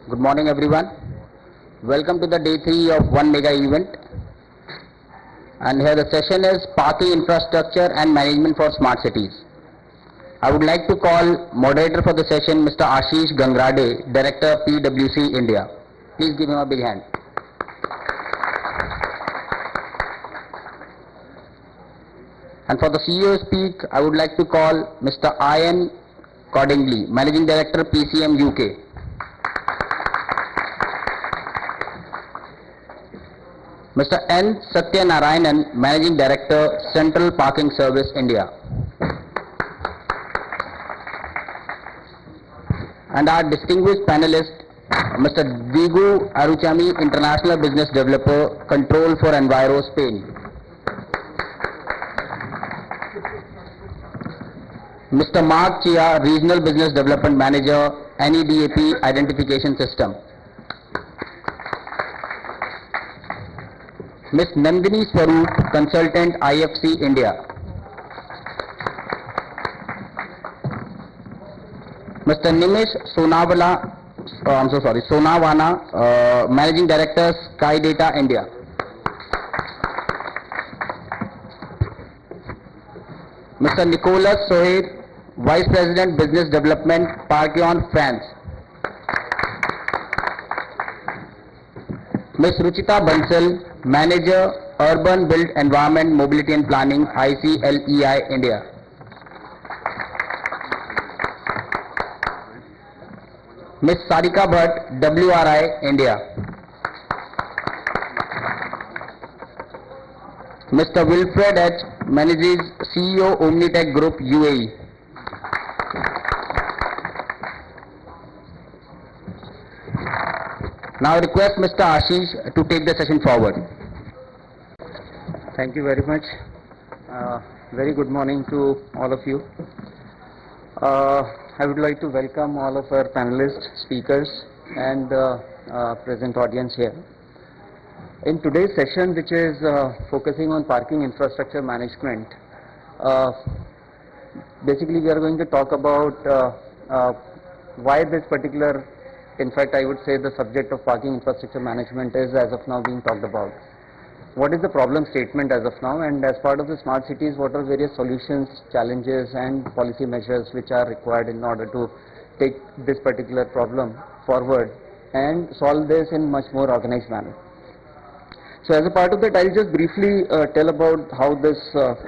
Good morning everyone. Welcome to the day 3 of one mega event. And here the session is Parking Infrastructure and Management for Smart Cities. I would like to call moderator for the session Mr. Ashish Gangrade, Director PwC India. Please give him a big hand. And for the CEO speak, I would like to call Mr. Ian Cordingly, Managing Director PCM UK. Mr. N. Sathyanarayanan, Managing Director, Central Parking Service, India. And our distinguished panelist, Mr. Digu, Aruchamy, International Business Developer, Control for Enviro, Spain. Mr. Marc, Chia, Regional Business Development Manager, NEDAP Identification System. Ms. Nandini Swarup, Consultant IFC India. Mr. Nimish Sonawala, Managing Director, Skidata India. Mr. Nicolas, Sohier, Vice President Business Development, Parkeon, France. Ms. Ruchita Bansal, Manager, Urban Built Environment Mobility and Planning, ICLEI, India. Ms. Sarika Bhatt, WRI, India. Mr. Wilfred H. Menezes, CEO, Omnitec Group, UAE. Now I request Mr. Ashish to take the session forward. Thank you very much. Very good morning to all of you. I would like to welcome all of our panelists, speakers, and present audience here. In today's session, which is focusing on parking infrastructure management, basically we are going to talk about why this particular, in fact I would say the subject of parking infrastructure management is as of now being talked about. What is the problem statement as of now, and as part of the smart cities, what are various solutions, challenges and policy measures which are required in order to take this particular problem forward and solve this in much more organized manner. So as a part of that, I'll just briefly tell about how this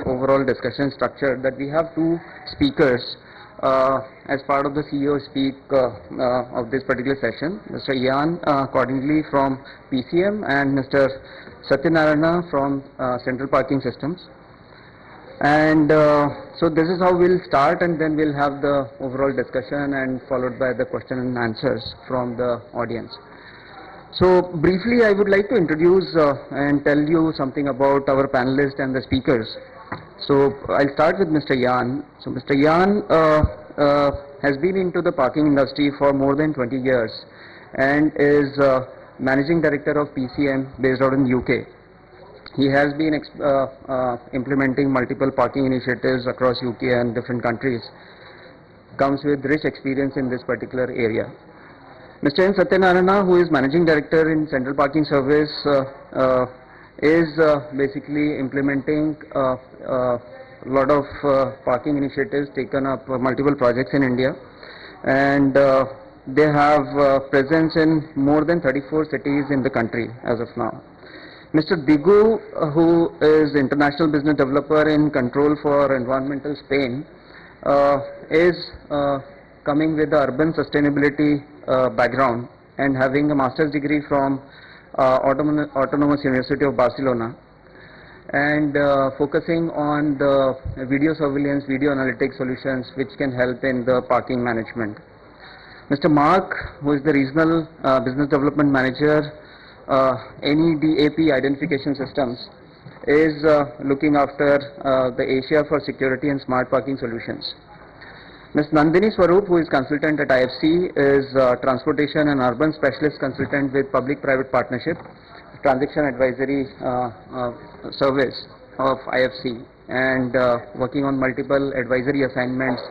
overall discussion is structured, that we have two speakers as part of the CEO speak of this particular session, Mr. Ian Cordingly from PCM and Mr. Sathyanarayanan from Central Parking Systems. And so this is how we'll start, and then we'll have the overall discussion and followed by the question and answers from the audience. So briefly I would like to introduce and tell you something about our panelists and the speakers. So I'll start with Mr. Ian. So Mr. Ian has been into the parking industry for more than 20 years and is Managing Director of PCM based out in UK. He has been implementing multiple parking initiatives across UK and different countries. Comes with rich experience in this particular area. Mr. N. Sathyanarayanan, who is Managing Director in Central Parking Service, is basically implementing a lot of parking initiatives, taken up multiple projects in India, and they have presence in more than 34 cities in the country as of now. Mr. Digu, who is International Business Developer in Control for Environmental Spain, is coming with the urban sustainability background and having a master's degree from Autonomous University of Barcelona, and focusing on the video surveillance, video analytics solutions which can help in the parking management. Mr. Marc, who is the Regional Business Development Manager, NEDAP Identification Systems, is looking after the Asia for Security and Smart Parking Solutions. Ms. Nandini Swarup, who is consultant at IFC, is Transportation and Urban Specialist Consultant with Public-Private Partnership, Transaction Advisory Service of IFC, and working on multiple advisory assignments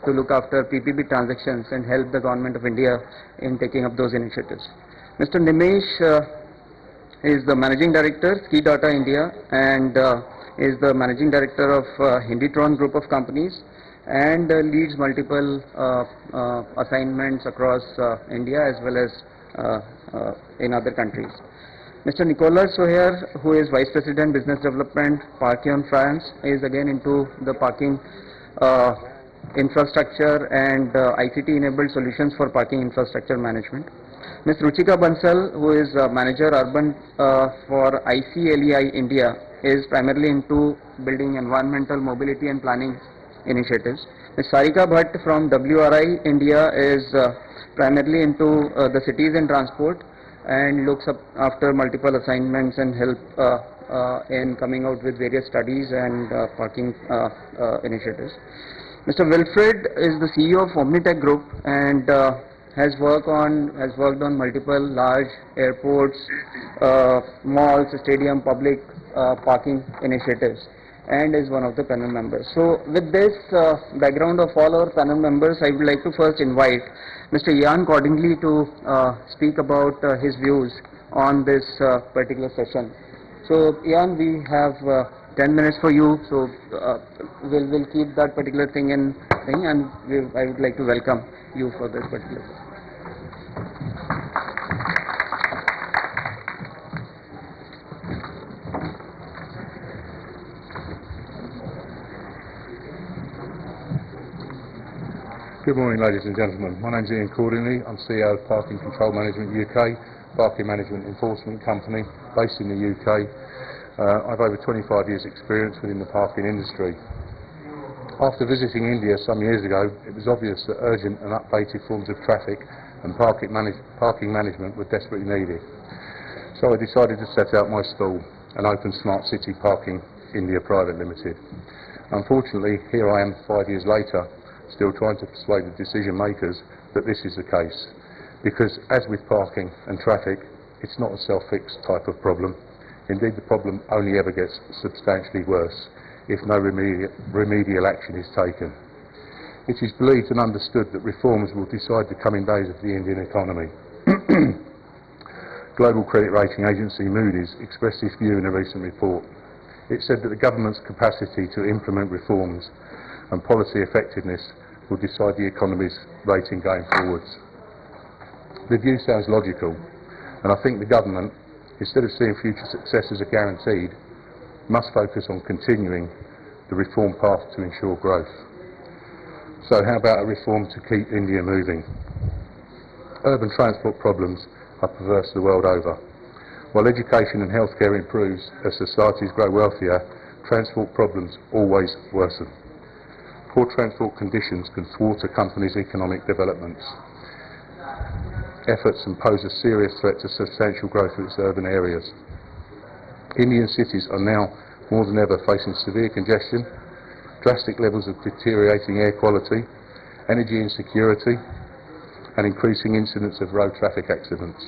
to look after PPP transactions and help the Government of India in taking up those initiatives. Mr. Nimish is the Managing Director, Skidata India, and is the Managing Director of Hinditron Group of Companies, and leads multiple assignments across India as well as in other countries. Mr. Nicolas Sohier, who is Vice President Business Development, Parkeon, France, is again into the parking infrastructure and ICT-enabled solutions for parking infrastructure management. Ms. Ruchita Bansal, who is Manager Urban for ICLEI India, is primarily into building environmental mobility and planning initiatives. Ms. Sarika Bhatt from WRI India is primarily into the cities and transport and looks up after multiple assignments and help in coming out with various studies and parking initiatives. Mr. Wilfred is the CEO of Omnitec Group and has worked on multiple large airports, malls, stadium, public parking initiatives, and is one of the panel members. So with this background of all our panel members, I would like to first invite Mr. Cordingly to speak about his views on this particular session. So Ian, we have 10 minutes for you, so we'll keep that particular thing and I would like to welcome you for this particular session. Good morning, ladies and gentlemen. My name is Ian Cordingly. I'm CEO of Parking Control Management UK, Parking Management Enforcement Company based in the UK. I've over 25 years experience within the parking industry. After visiting India some years ago, it was obvious that urgent and updated forms of traffic and parking management were desperately needed. So I decided to set out my stall and open Smart City Parking India Private Limited. Unfortunately, here I am 5 years later, still trying to persuade the decision makers that this is the case. Because as with parking and traffic, it's not a self-fixed type of problem. Indeed, the problem only ever gets substantially worse if no remedial action is taken. It is believed and understood that reforms will decide the coming days of the Indian economy. Global credit rating agency Moody's expressed this view in a recent report. It said that the government's capacity to implement reforms and policy effectiveness will decide the economy's rating going forwards. The view sounds logical, and I think the government, instead of seeing future success as a guaranteed, must focus on continuing the reform path to ensure growth. So how about a reform to keep India moving? Urban transport problems are perverse the world over. While education and healthcare improves as societies grow wealthier, transport problems always worsen. Poor transport conditions can thwart a company's economic developments efforts and pose a serious threat to substantial growth of its urban areas. Indian cities are now more than ever facing severe congestion, drastic levels of deteriorating air quality, energy insecurity, and increasing incidence of road traffic accidents.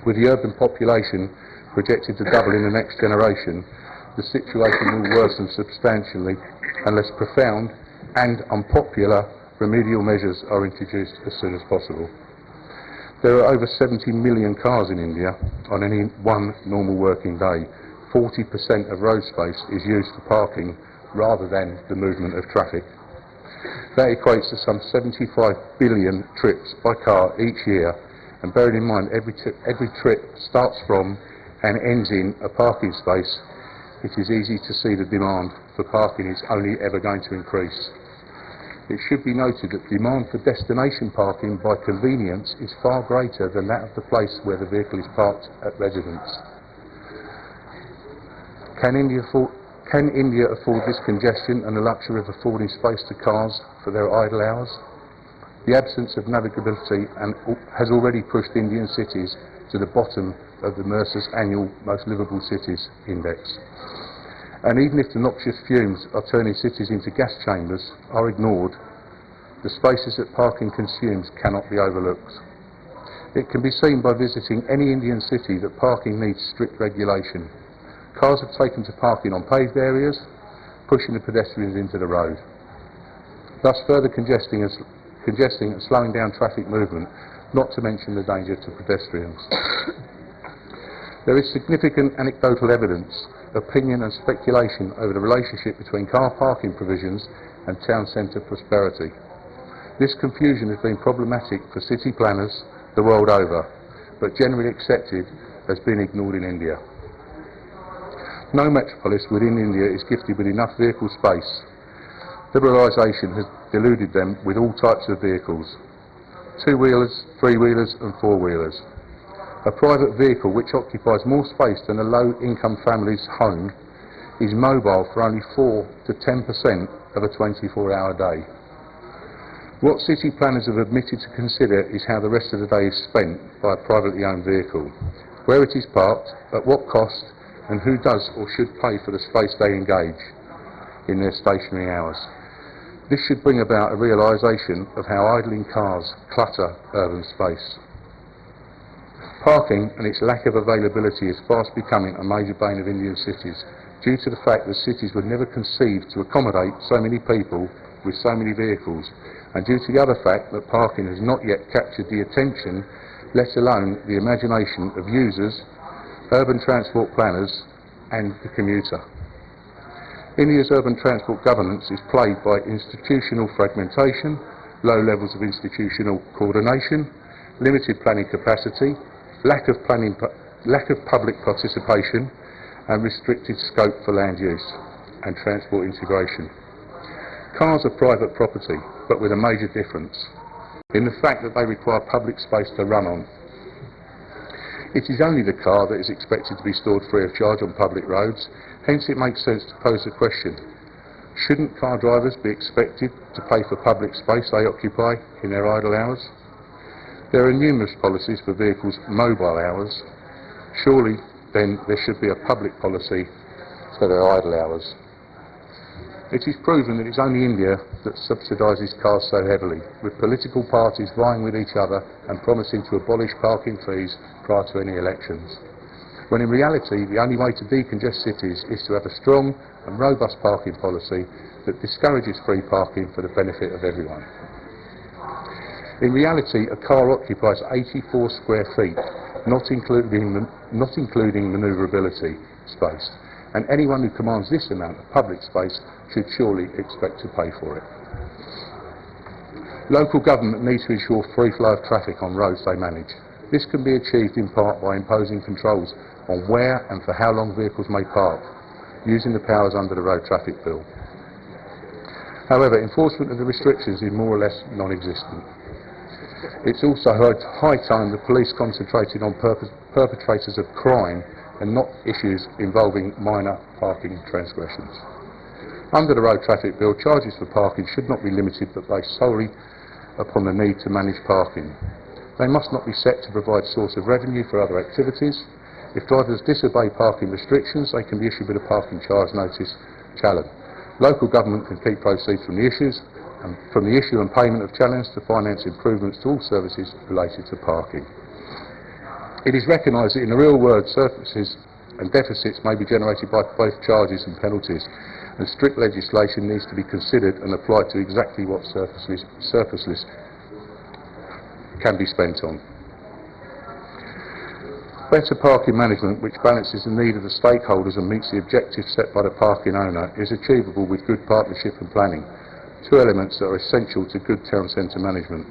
With the urban population projected to double in the next generation, the situation will worsen substantially unless profound and unpopular remedial measures are introduced as soon as possible. There are over 70 million cars in India on any one normal working day. 40% of road space is used for parking rather than the movement of traffic. That equates to some 75 billion trips by car each year, and bearing in mind every trip starts from and ends in a parking space, it is easy to see the demand for parking is only ever going to increase. It should be noted that demand for destination parking by convenience is far greater than that of the place where the vehicle is parked at residence. Can India afford this congestion and the luxury of affording space to cars for their idle hours? The absence of navigability has already pushed Indian cities to the bottom of the Mercer's annual Most Livable Cities Index. And even if the noxious fumes are turning cities into gas chambers are ignored, the spaces that parking consumes cannot be overlooked. It can be seen by visiting any Indian city that parking needs strict regulation. Cars have taken to parking on paved areas, pushing the pedestrians into the road. thus further congesting and slowing down traffic movement, not to mention the danger to pedestrians. There is significant anecdotal evidence, opinion and speculation over the relationship between car parking provisions and town centre prosperity. This confusion has been problematic for city planners the world over, but generally accepted as being ignored in India. No metropolis within India is gifted with enough vehicle space. Liberalisation has deluded them with all types of vehicles: two-wheelers, three-wheelers and four-wheelers. A private vehicle which occupies more space than a low-income family's home is mobile for only 4 to 10% of a 24-hour day. What city planners have admitted to consider is how the rest of the day is spent by a privately owned vehicle, where it is parked, at what cost, and who does or should pay for the space they engage in their stationary hours. This should bring about a realisation of how idling cars clutter urban space. Parking and its lack of availability is fast becoming a major bane of Indian cities, due to the fact that cities were never conceived to accommodate so many people with so many vehicles, and due to the other fact that parking has not yet captured the attention, let alone the imagination of users, urban transport planners and the commuter. India's urban transport governance is plagued by institutional fragmentation, low levels of institutional coordination, limited planning capacity, lack of public participation and restricted scope for land use and transport integration. Cars are private property, but with a major difference in the fact that they require public space to run on. It is only the car that is expected to be stored free of charge on public roads, hence it makes sense to pose the question: shouldn't car drivers be expected to pay for public space they occupy in their idle hours? There are numerous policies for vehicles' mobile hours. Surely, then, there should be a public policy for their idle hours. It is proven that it's only India that subsidises cars so heavily, with political parties vying with each other and promising to abolish parking fees prior to any elections, when in reality the only way to decongest cities is to have a strong and robust parking policy that discourages free parking for the benefit of everyone. In reality, a car occupies 84 square feet, not including manoeuvrability space, and anyone who commands this amount of public space should surely expect to pay for it. Local government needs to ensure free flow of traffic on roads they manage. This can be achieved in part by imposing controls on where and for how long vehicles may park, using the powers under the Road Traffic Bill. However, enforcement of the restrictions is more or less non-existent. It's also high time the police concentrated on perpetrators of crime and not issues involving minor parking transgressions. Under the Road Traffic Bill, charges for parking should not be limited but based solely upon the need to manage parking. They must not be set to provide source of revenue for other activities. If drivers disobey parking restrictions, they can be issued with a parking charge notice challenge. Local government can keep proceeds from the issue and payment of challenge to finance improvements to all services related to parking. It is recognised that in the real world surpluses and deficits may be generated by both charges and penalties, and strict legislation needs to be considered and applied to exactly what surpluses can be spent on. Better parking management, which balances the need of the stakeholders and meets the objectives set by the parking owner, is achievable with good partnership and planning, two elements that are essential to good town centre management.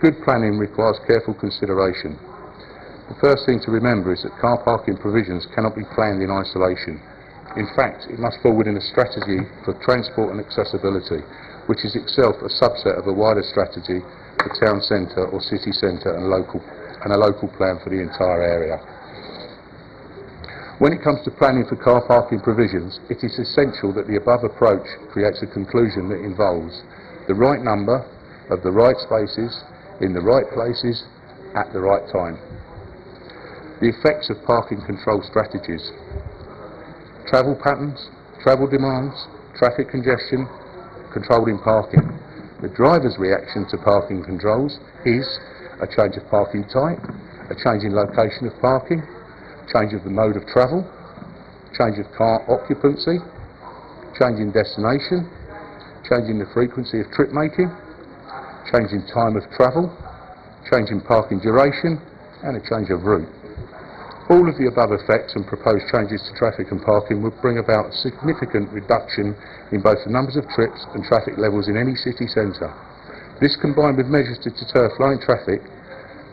Good planning requires careful consideration. The first thing to remember is that car parking provisions cannot be planned in isolation. In fact, it must fall within a strategy for transport and accessibility, which is itself a subset of a wider strategy for town centre or city centre and a local plan for the entire area. When it comes to planning for car parking provisions, it is essential that the above approach creates a conclusion that involves the right number of the right spaces in the right places at the right time. The effects of parking control strategies: travel patterns, travel demands, traffic congestion, controlled in parking. The driver's reaction to parking controls is a change of parking type, a change in location of parking, change of the mode of travel, change of car occupancy, change in destination, changing the frequency of trip making, changing time of travel, changing parking duration, and a change of route. All of the above effects and proposed changes to traffic and parking would bring about a significant reduction in both the numbers of trips and traffic levels in any city centre. This, combined with measures to deter flowing traffic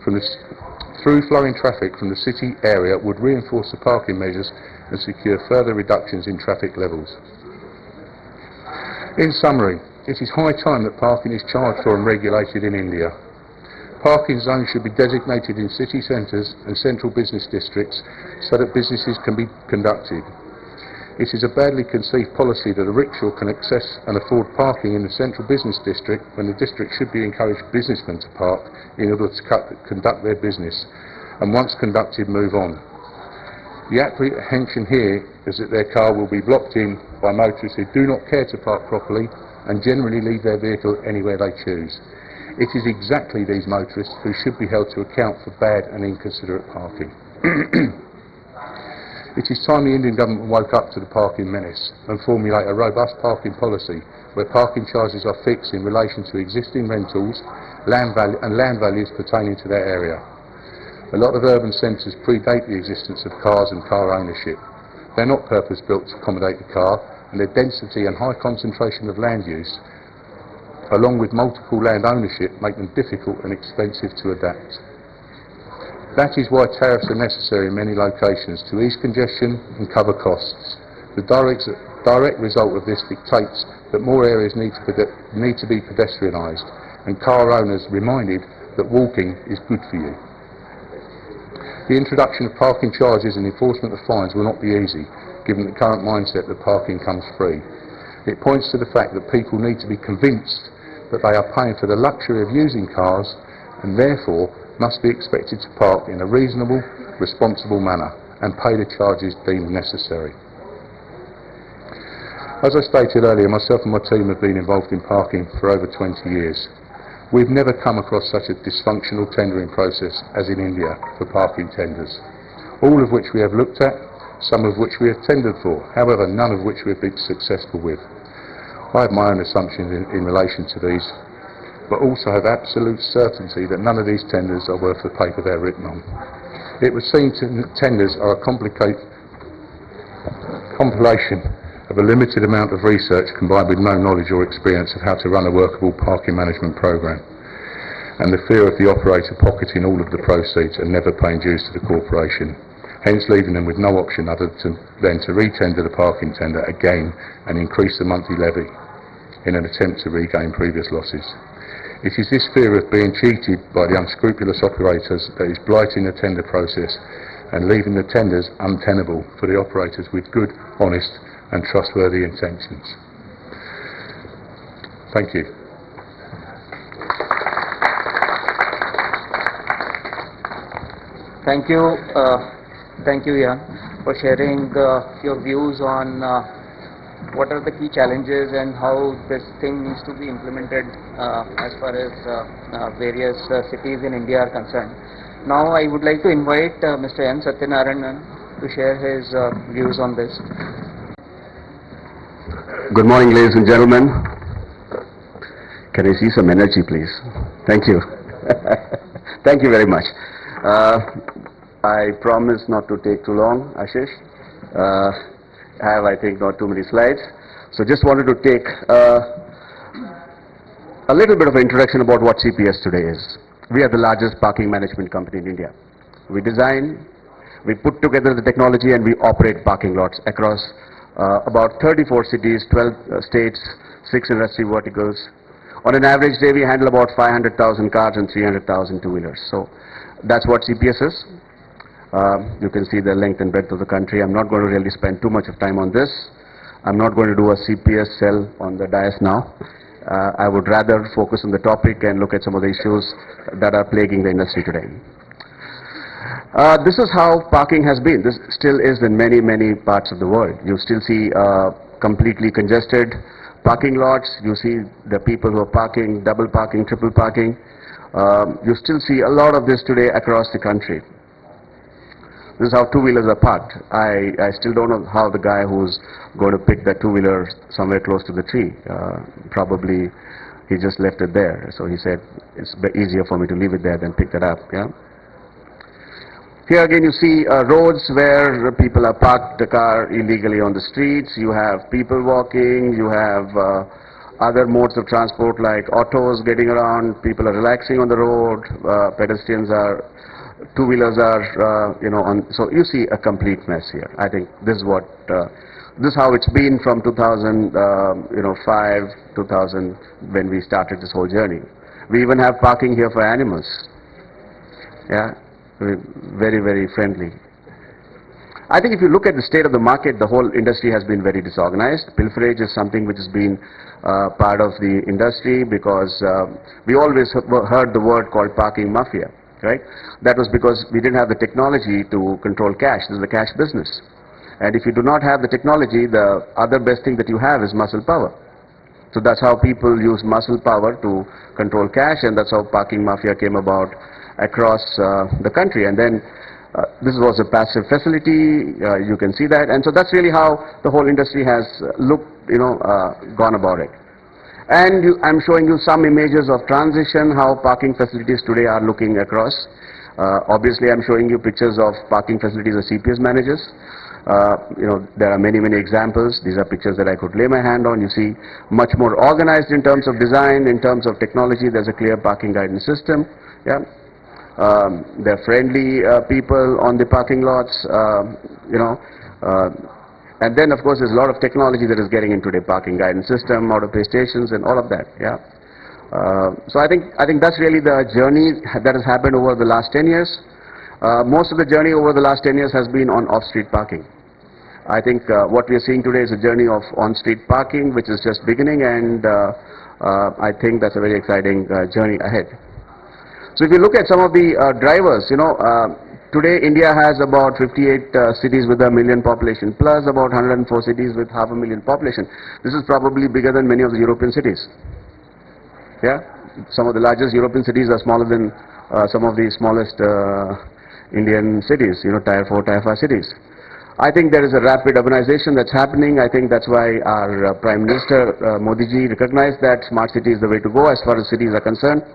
from the city area, would reinforce the parking measures and secure further reductions in traffic levels. In summary, it is high time that parking is charged for and regulated in India. Parking zones should be designated in city centres and central business districts so that businesses can be conducted. It is a badly conceived policy that a rickshaw can access and afford parking in the central business district when the district should be encouraged businessmen to park in order to conduct their business, and once conducted, move on. The apprehension here is that their car will be blocked in by motorists who do not care to park properly and generally leave their vehicle anywhere they choose. It is exactly these motorists who should be held to account for bad and inconsiderate parking. It is time the Indian government woke up to the parking menace and formulate a robust parking policy where parking charges are fixed in relation to existing rentals land values pertaining to their area. A lot of urban centres predate the existence of cars and car ownership. They're not purpose-built to accommodate the car, and their density and high concentration of land use, along with multiple land ownership, make them difficult and expensive to adapt. That is why tariffs are necessary in many locations to ease congestion and cover costs. The direct result of this dictates that more areas need to be pedestrianised, and car owners reminded that walking is good for you. The introduction of parking charges and enforcement of fines will not be easy, given the current mindset that parking comes free. It points to the fact that people need to be convinced that they are paying for the luxury of using cars and therefore must be expected to park in a reasonable, responsible manner and pay the charges deemed necessary. As I stated earlier, myself and my team have been involved in parking for over 20 years. We've never come across such a dysfunctional tendering process as in India for parking tenders, all of which we have looked at, some of which we have tendered for, however none of which we have been successful with. I have my own assumptions in relation to these, but also have absolute certainty that none of these tenders are worth the paper they're written on. It would seem tenders are a compilation of a limited amount of research combined with no knowledge or experience of how to run a workable parking management programme, and the fear of the operator pocketing all of the proceeds and never paying dues to the corporation, hence leaving them with no option other than to re-tender the parking tender again and increase the monthly levy in an attempt to regain previous losses. It is this fear of being cheated by the unscrupulous operators that is blighting the tender process and leaving the tenders untenable for the operators with good, honest and trustworthy intentions. Thank you. Thank you, Ian, for sharing your views on what are the key challenges and how this thing needs to be implemented as far as various cities in India are concerned. Now I would like to invite Mr. N. Sathyanarayanan to share his views on this. Good morning, ladies and gentlemen. Can I see some energy, please? Thank you. Thank you very much. I promise not to take too long, Ashish. I think, not too many slides. So just wanted to take a little bit of an introduction about what CPS today is. We are the largest parking management company in India. We design, we put together the technology, and we operate parking lots across about 34 cities, 12 states, 6 industry verticals. On an average day, we handle about 500,000 cars and 300,000 two-wheelers. So that's what CPS is. You can see the length and breadth of the country. I'm not going to really spend too much of time on this. I'm not going to do a CPS sell on the dais now. I would rather focus on the topic and look at some of the issues that are plaguing the industry today. This is how parking has been. This still is in many, many parts of the world. You still see completely congested parking lots. You see the people who are parking, double parking, triple parking. You still see a lot of this today across the country. This is how two-wheelers are parked. I still don't know how the guy who's going to pick that two-wheeler somewhere close to the tree, probably he just left it there. So he said, it's easier for me to leave it there than pick that up. Yeah. Here again you see roads where people are parked the car illegally on the streets. You have people walking, you have other modes of transport like autos getting around, people are relaxing on the road, pedestrians are, two-wheelers are, so you see a complete mess here. I think this is what, this is how it's been from 2005, 2000, when we started this whole journey. We even have parking here for animals. Yeah. Very, very friendly. I think if you look at the state of the market, the whole industry has been very disorganized. Pilferage is something which has been part of the industry because we always heard the word called parking mafia, right? That was because we didn't have the technology to control cash. This is the cash business. And if you do not have the technology, the other best thing that you have is muscle power. So that's how people use muscle power to control cash, and that's how parking mafia came about across the country. And then this was a passive facility, you can see that, and so that's really how the whole industry has gone about it. And I'm showing you some images of transition, how parking facilities today are looking across. Obviously I'm showing you pictures of parking facilities as CPS managers. There are many examples. These are pictures that I could lay my hand on. You see much more organized in terms of design, in terms of technology. There's a clear parking guidance system. Yeah. They're friendly people on the parking lots, and then of course there's a lot of technology that is getting into the parking guidance system, auto-pay stations and all of that. Yeah. So I think that's really the journey that has happened over the last 10 years. Most of the journey over the last 10 years has been on off-street parking. I think what we are seeing today is a journey of on-street parking, which is just beginning, and I think that's a very exciting journey ahead. So if you look at some of the drivers, today India has about 58 cities with a million population, plus about 104 cities with 500,000 population. This is probably bigger than many of the European cities. Yeah, some of the largest European cities are smaller than some of the smallest Indian cities, tier 4, tier 5 cities. I think there is a rapid urbanization that's happening. I think that's why our Prime Minister Modi ji recognized that smart city is the way to go as far as cities are concerned.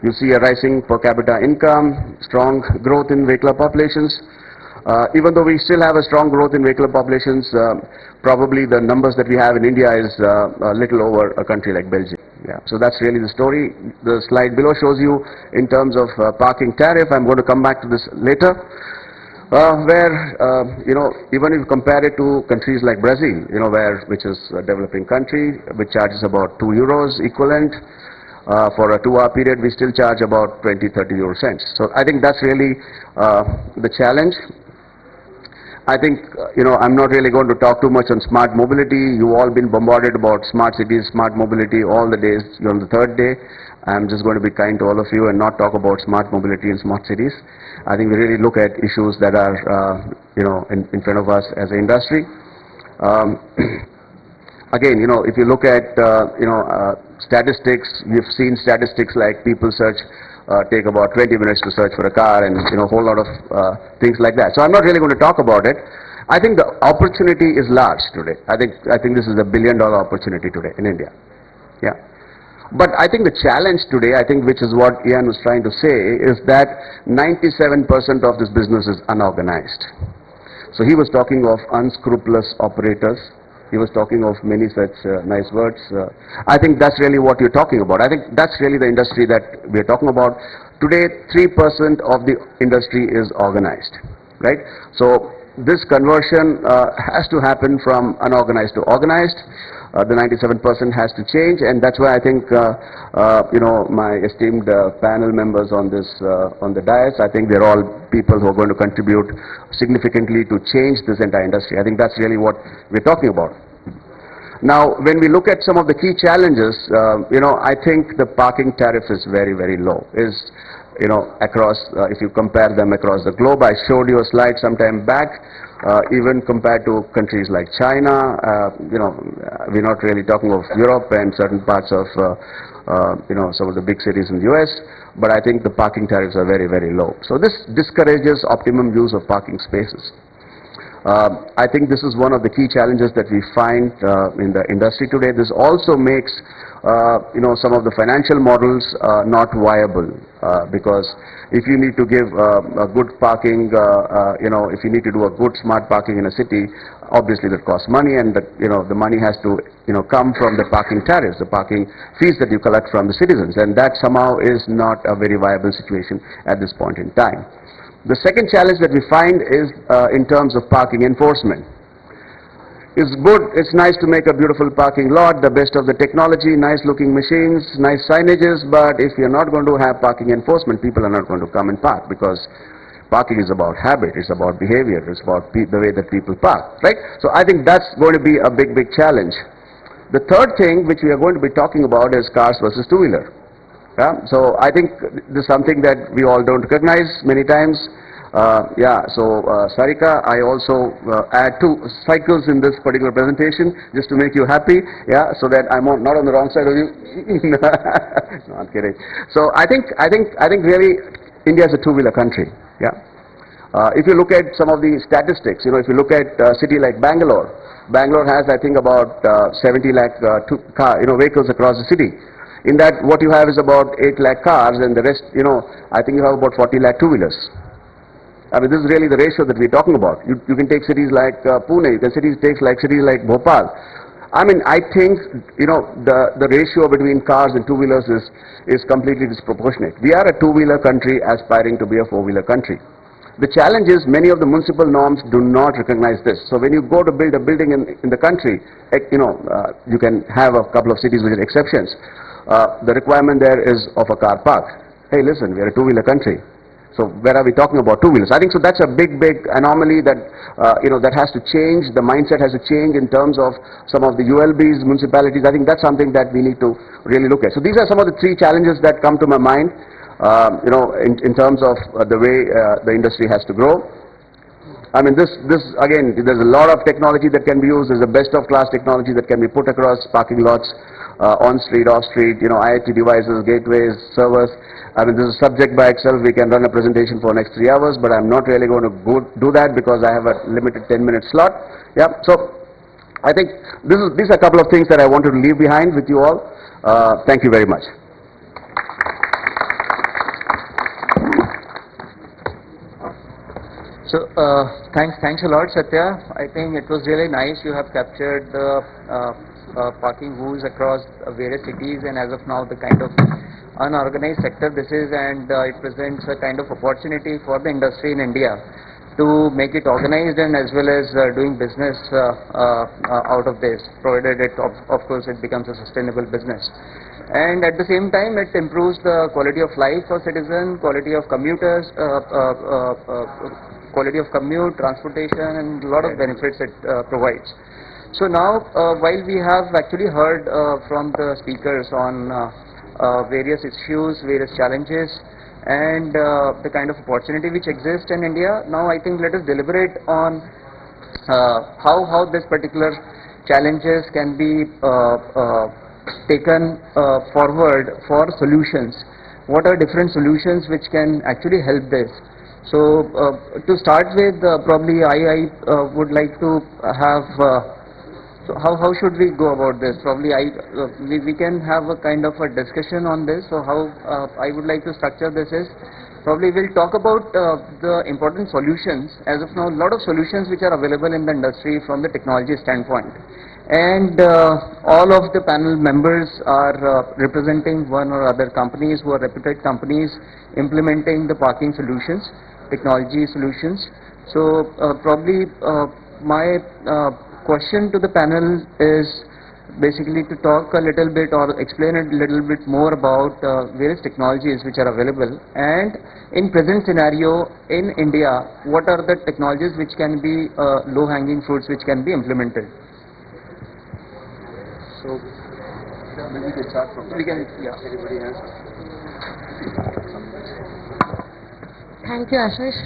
You see a rising per capita income, strong growth in vehicular populations. Even though we still have a strong growth in vehicular populations, probably the numbers that we have in India is a little over a country like Belgium. Yeah. So that's really the story. The slide below shows you in terms of parking tariff. I'm going to come back to this later. Even if you compare it to countries like Brazil, which is a developing country, which charges about €2 equivalent. For a 2-hour period, we still charge about 20-30 euro cents. So I think that's really the challenge. I think, I'm not really going to talk too much on smart mobility. You've all been bombarded about smart cities, smart mobility all the days. You're on the third day. I'm just going to be kind to all of you and not talk about smart mobility and smart cities. I think we really look at issues that are, in front of us as an industry. Again, if you look at, statistics, we've seen statistics like people search, take about 20 minutes to search for a car and, a whole lot of things like that. So I'm not really going to talk about it. I think the opportunity is large today. I think this is a $1 billion opportunity today in India. Yeah. But I think the challenge today, which is what Ian was trying to say, is that 97% of this business is unorganized. So he was talking of unscrupulous operators. He was talking of many such nice words. I think that's really what you're talking about. I think that's really the industry that we're talking about. Today, 3% of the industry is organized, right? So this conversion has to happen from unorganized to organized. The 97% has to change, and that's why I think, my esteemed panel members on this, on the dais, I think they're all people who are going to contribute significantly to change this entire industry. I think that's really what we're talking about. Now, when we look at some of the key challenges, I think the parking tariff is very, very low. Across, if you compare them across the globe, I showed you a slide sometime back. Even compared to countries like China, we're not really talking of Europe and certain parts of some of the big cities in the US, but I think the parking tariffs are very, very low. So this discourages optimum use of parking spaces. I think this is one of the key challenges that we find in the industry today. This also makes some of the financial models not viable, because if you need to give a good parking, if you need to do a good smart parking in a city, obviously that costs money, and the money has to come from the parking tariffs, the parking fees that you collect from the citizens, and that somehow is not a very viable situation at this point in time. The second challenge that we find is in terms of parking enforcement. It's good, it's nice to make a beautiful parking lot, the best of the technology, nice looking machines, nice signages, but if you're not going to have parking enforcement, people are not going to come and park, because parking is about habit, it's about behavior, it's about the way that people park, right? So I think that's going to be a big, big challenge. The third thing which we are going to be talking about is cars versus two-wheeler. Yeah, so I think this is something that we all don't recognize many times. Sarika, I also add 2 cycles in this particular presentation just to make you happy, so that I'm not on the wrong side of you. No, I'm kidding. So I think really India is a two-wheeler country. If you look at some of the statistics, if you look at a city like Bangalore has, I think, about 70 lakh vehicles across the city. In that, what you have is about 8 lakh cars, and the rest, I think you have about 40 lakh two-wheelers. I mean, this is really the ratio that we're talking about. You can take cities like Pune, you can take cities like Bhopal. I mean, I think, the ratio between cars and two-wheelers is completely disproportionate. We are a two-wheeler country aspiring to be a four-wheeler country. The challenge is many of the municipal norms do not recognize this. So when you go to build a building in the country, you can have a couple of cities which are exceptions. The requirement there is of a car park. Hey, listen, we are a two-wheeler country. So where are we talking about two-wheelers? I think so that's a big, big anomaly that, that has to change. The mindset has to change in terms of some of the ULBs, municipalities. I think that's something that we need to really look at. So these are some of the 3 challenges that come to my mind, in terms of the way the industry has to grow. I mean, this again, there's a lot of technology that can be used. There's a best-of-class technology that can be put across parking lots, on-street, off-street, IoT devices, gateways, servers. I mean, this is a subject by itself. We can run a presentation for the next 3 hours, but I'm not really going to do that because I have a limited 10-minute slot. So I think these are a couple of things that I wanted to leave behind with you all. Thank you very much. So, thanks a lot, Satya. I think it was really nice. You have captured the parking rules across various cities, and as of now, the kind of unorganized sector this is, and it presents a kind of opportunity for the industry in India to make it organized and as well as doing business out of this, provided it, of course, it becomes a sustainable business. And at the same time, it improves the quality of life for citizens, quality of commuters, quality of commute, transportation, and a lot of benefits it provides. So now, while we have actually heard from the speakers on various issues, various challenges, and the kind of opportunity which exists in India, now I think let us deliberate on how this particular challenges can be taken forward for solutions. What are different solutions which can actually help this? So to start with, probably I would like to have, so how should we go about this? Probably we can have a kind of a discussion on this. So how I would like to structure this is, probably we'll talk about the important solutions. As of now, a lot of solutions which are available in the industry from the technology standpoint. And all of the panel members are representing one or other companies who are reputed companies implementing the parking solutions, technology solutions. So probably my question to the panel is basically to talk a little bit or explain a little bit more about various technologies which are available, and in present scenario in India, what are the technologies which can be low-hanging fruits which can be implemented. So maybe we can start from anybody else. Thank you, Ashish.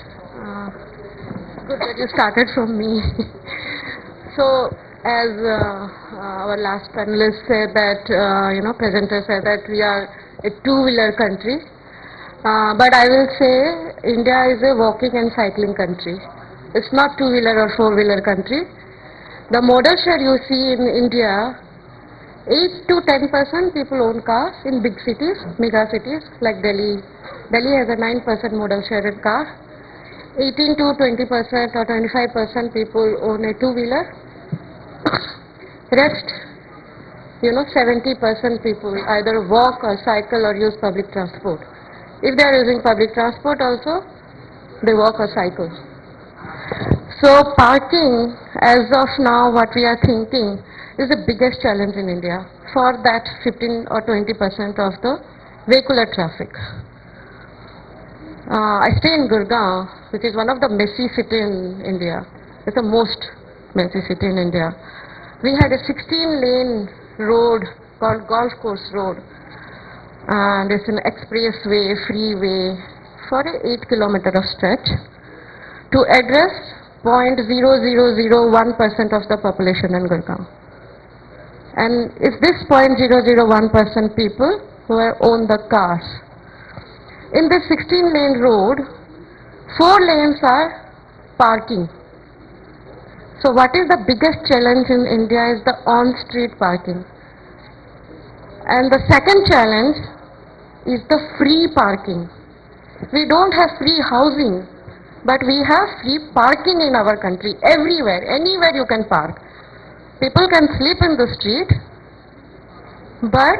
Good that you started from me. So as our last panelist said that, presenter said that we are a two-wheeler country. But I will say India is a walking and cycling country. It's not two-wheeler or four-wheeler country. The modal share you see in India, 8 to 10% people own cars in big cities, mega cities like Delhi. Delhi has a 9% modal share in car. 18 to 20% or 25% people own a two-wheeler. Rest, 70% people either walk or cycle or use public transport. If they are using public transport also, they walk or cycle. So parking, as of now, what we are thinking is the biggest challenge in India for that 15 or 20% of the vehicular traffic. I stay in Gurgaon, which is one of the messy city in India. It's the most messy city in India. We had a 16-lane road called Golf Course Road, and it's an expressway, freeway for a 8-kilometer of stretch to address 0.0001% of the population in Gurgaon. And it's this 0.001% people who own the cars. In this 16-lane road, 4 lanes are parking. So what is the biggest challenge in India is the on-street parking. And the second challenge is the free parking. We don't have free housing, but we have free parking in our country. Everywhere, anywhere you can park. People can sleep in the street, but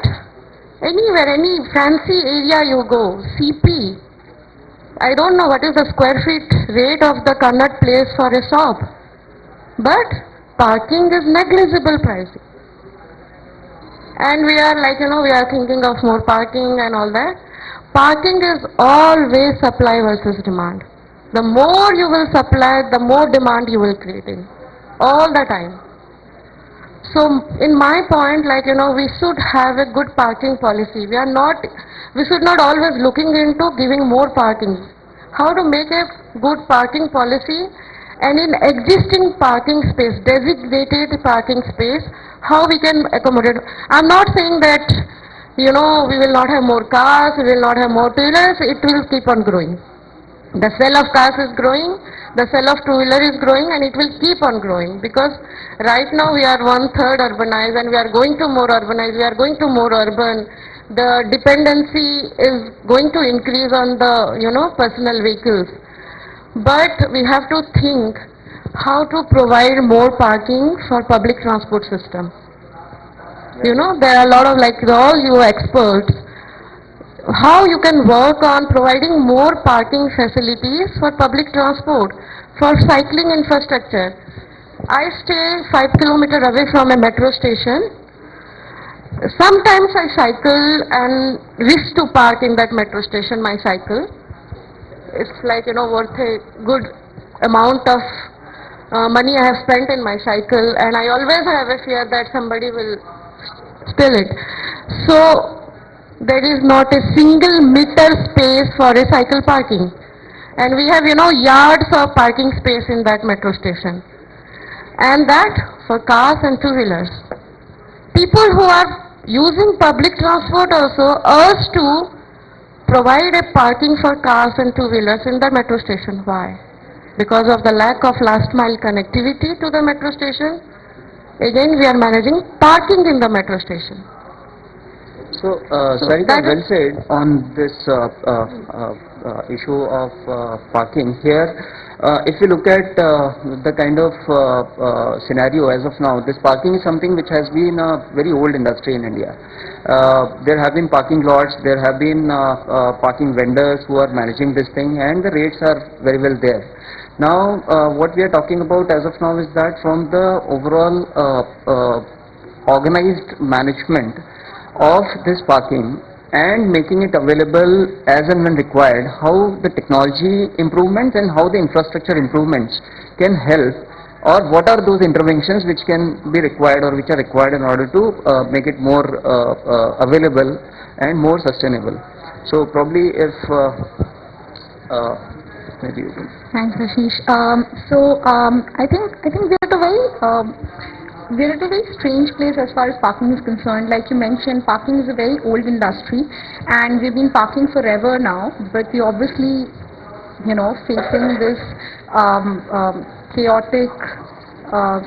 anywhere, any fancy area you go, CP, I don't know what is the square feet rate of the Kannada place for a shop, but parking is negligible pricing. And we are we are thinking of more parking and all that. Parking is always supply versus demand. The more you will supply, the more demand you will create in, all the time. So in my point, we should have a good parking policy. We should not always looking into giving more parking. How to make a good parking policy, and in existing parking space, designated parking space, how we can accommodate. I'm not saying that, we will not have more cars, we will not have more two-wheelers, it will keep on growing. The sale of cars is growing, the sale of two-wheeler is growing, and it will keep on growing, because right now we are 1/3 urbanized and we are going to more urbanized, we are going to more urban. The dependency is going to increase on the, personal vehicles. But we have to think how to provide more parking for public transport system. There are a lot of, all you experts, how you can work on providing more parking facilities for public transport, for cycling infrastructure. I stay 5 kilometers away from a metro station. Sometimes I cycle and risk to park in that metro station, my cycle. It's worth a good amount of money I have spent in my cycle, and I always have a fear that somebody will steal it. So there is not a single meter space for a cycle parking. And we have, yards of parking space in that metro station. And that for cars and two-wheelers. People who are using public transport also urge to provide a parking for cars and two-wheelers in the metro station. Why? Because of the lack of last mile connectivity to the metro station. Again, we are managing parking in the metro station. So, Sarika, well said on this issue of parking here. If you look at the kind of scenario as of now, this parking is something which has been a very old industry in India. There have been parking lots, there have been parking vendors who are managing this thing, and the rates are very well there. Now, what we are talking about as of now is that from the overall organized management of this parking and making it available as and when required, how the technology improvements and how the infrastructure improvements can help, or what are those interventions which can be required or which are required in order to make it more available and more sustainable. So probably if maybe you can. Thanks, Ashish. I think we are at a very we're at a very strange place as far as parking is concerned. Like you mentioned, parking is a very old industry and we've been parking forever now, but we obviously, facing this chaotic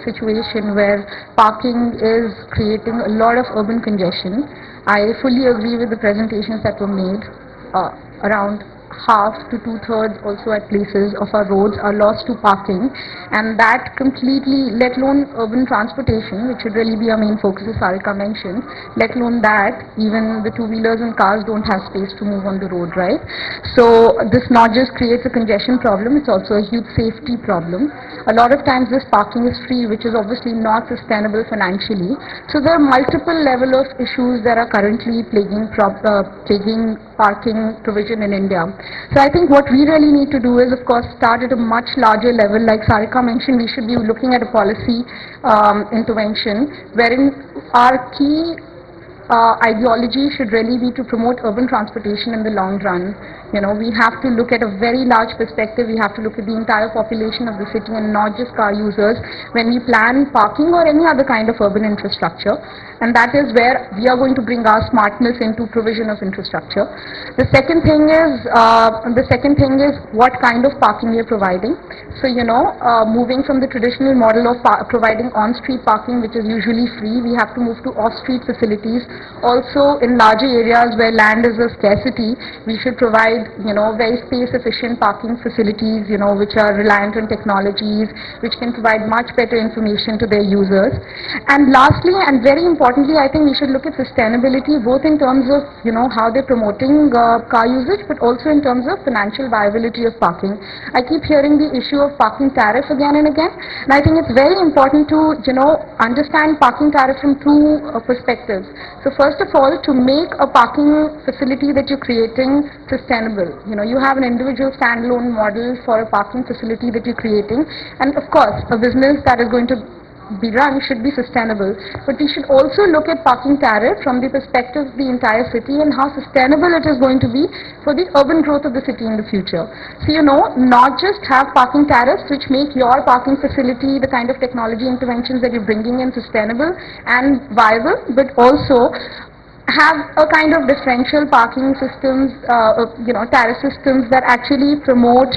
situation where parking is creating a lot of urban congestion. I fully agree with the presentations that were made. Around half to two-thirds also at places of our roads are lost to parking, and that completely, let alone urban transportation, which should really be our main focus as Sarika mentioned, let alone that even the two-wheelers and cars don't have space to move on the road, right? So this not just creates a congestion problem, it's also a huge safety problem. A lot of times this parking is free, which is obviously not sustainable financially. So there are multiple level of issues that are currently plaguing parking provision in India. So I think what we really need to do is, of course, start at a much larger level. Like Sarika mentioned, we should be looking at a policy intervention wherein our key ideology should really be to promote urban transportation in the long run. We have to look at a very large perspective. We have to look at the entire population of the city and not just car users when we plan parking or any other kind of urban infrastructure. And that is where we are going to bring our smartness into provision of infrastructure. The second thing is what kind of parking we are providing. So, moving from the traditional model of providing on-street parking, which is usually free, we have to move to off-street facilities. Also, in larger areas where land is a scarcity, we should provide, very space-efficient parking facilities, which are reliant on technologies, which can provide much better information to their users. And lastly, and very importantly, I think we should look at sustainability, both in terms of, how they're promoting car usage, but also in terms of financial viability of parking. I keep hearing the issue of parking tariff again and again, and I think it's very important to, understand parking tariff from two perspectives. So first of all, to make a parking facility that you're creating sustainable. You have an individual standalone model for a parking facility that you're creating, and of course, a business that is going to be run should be sustainable. But we should also look at parking tariff from the perspective of the entire city and how sustainable it is going to be for the urban growth of the city in the future. So, not just have parking tariffs which make your parking facility, the kind of technology interventions that you're bringing in sustainable and viable, but also have a kind of differential parking systems, tariff systems that actually promote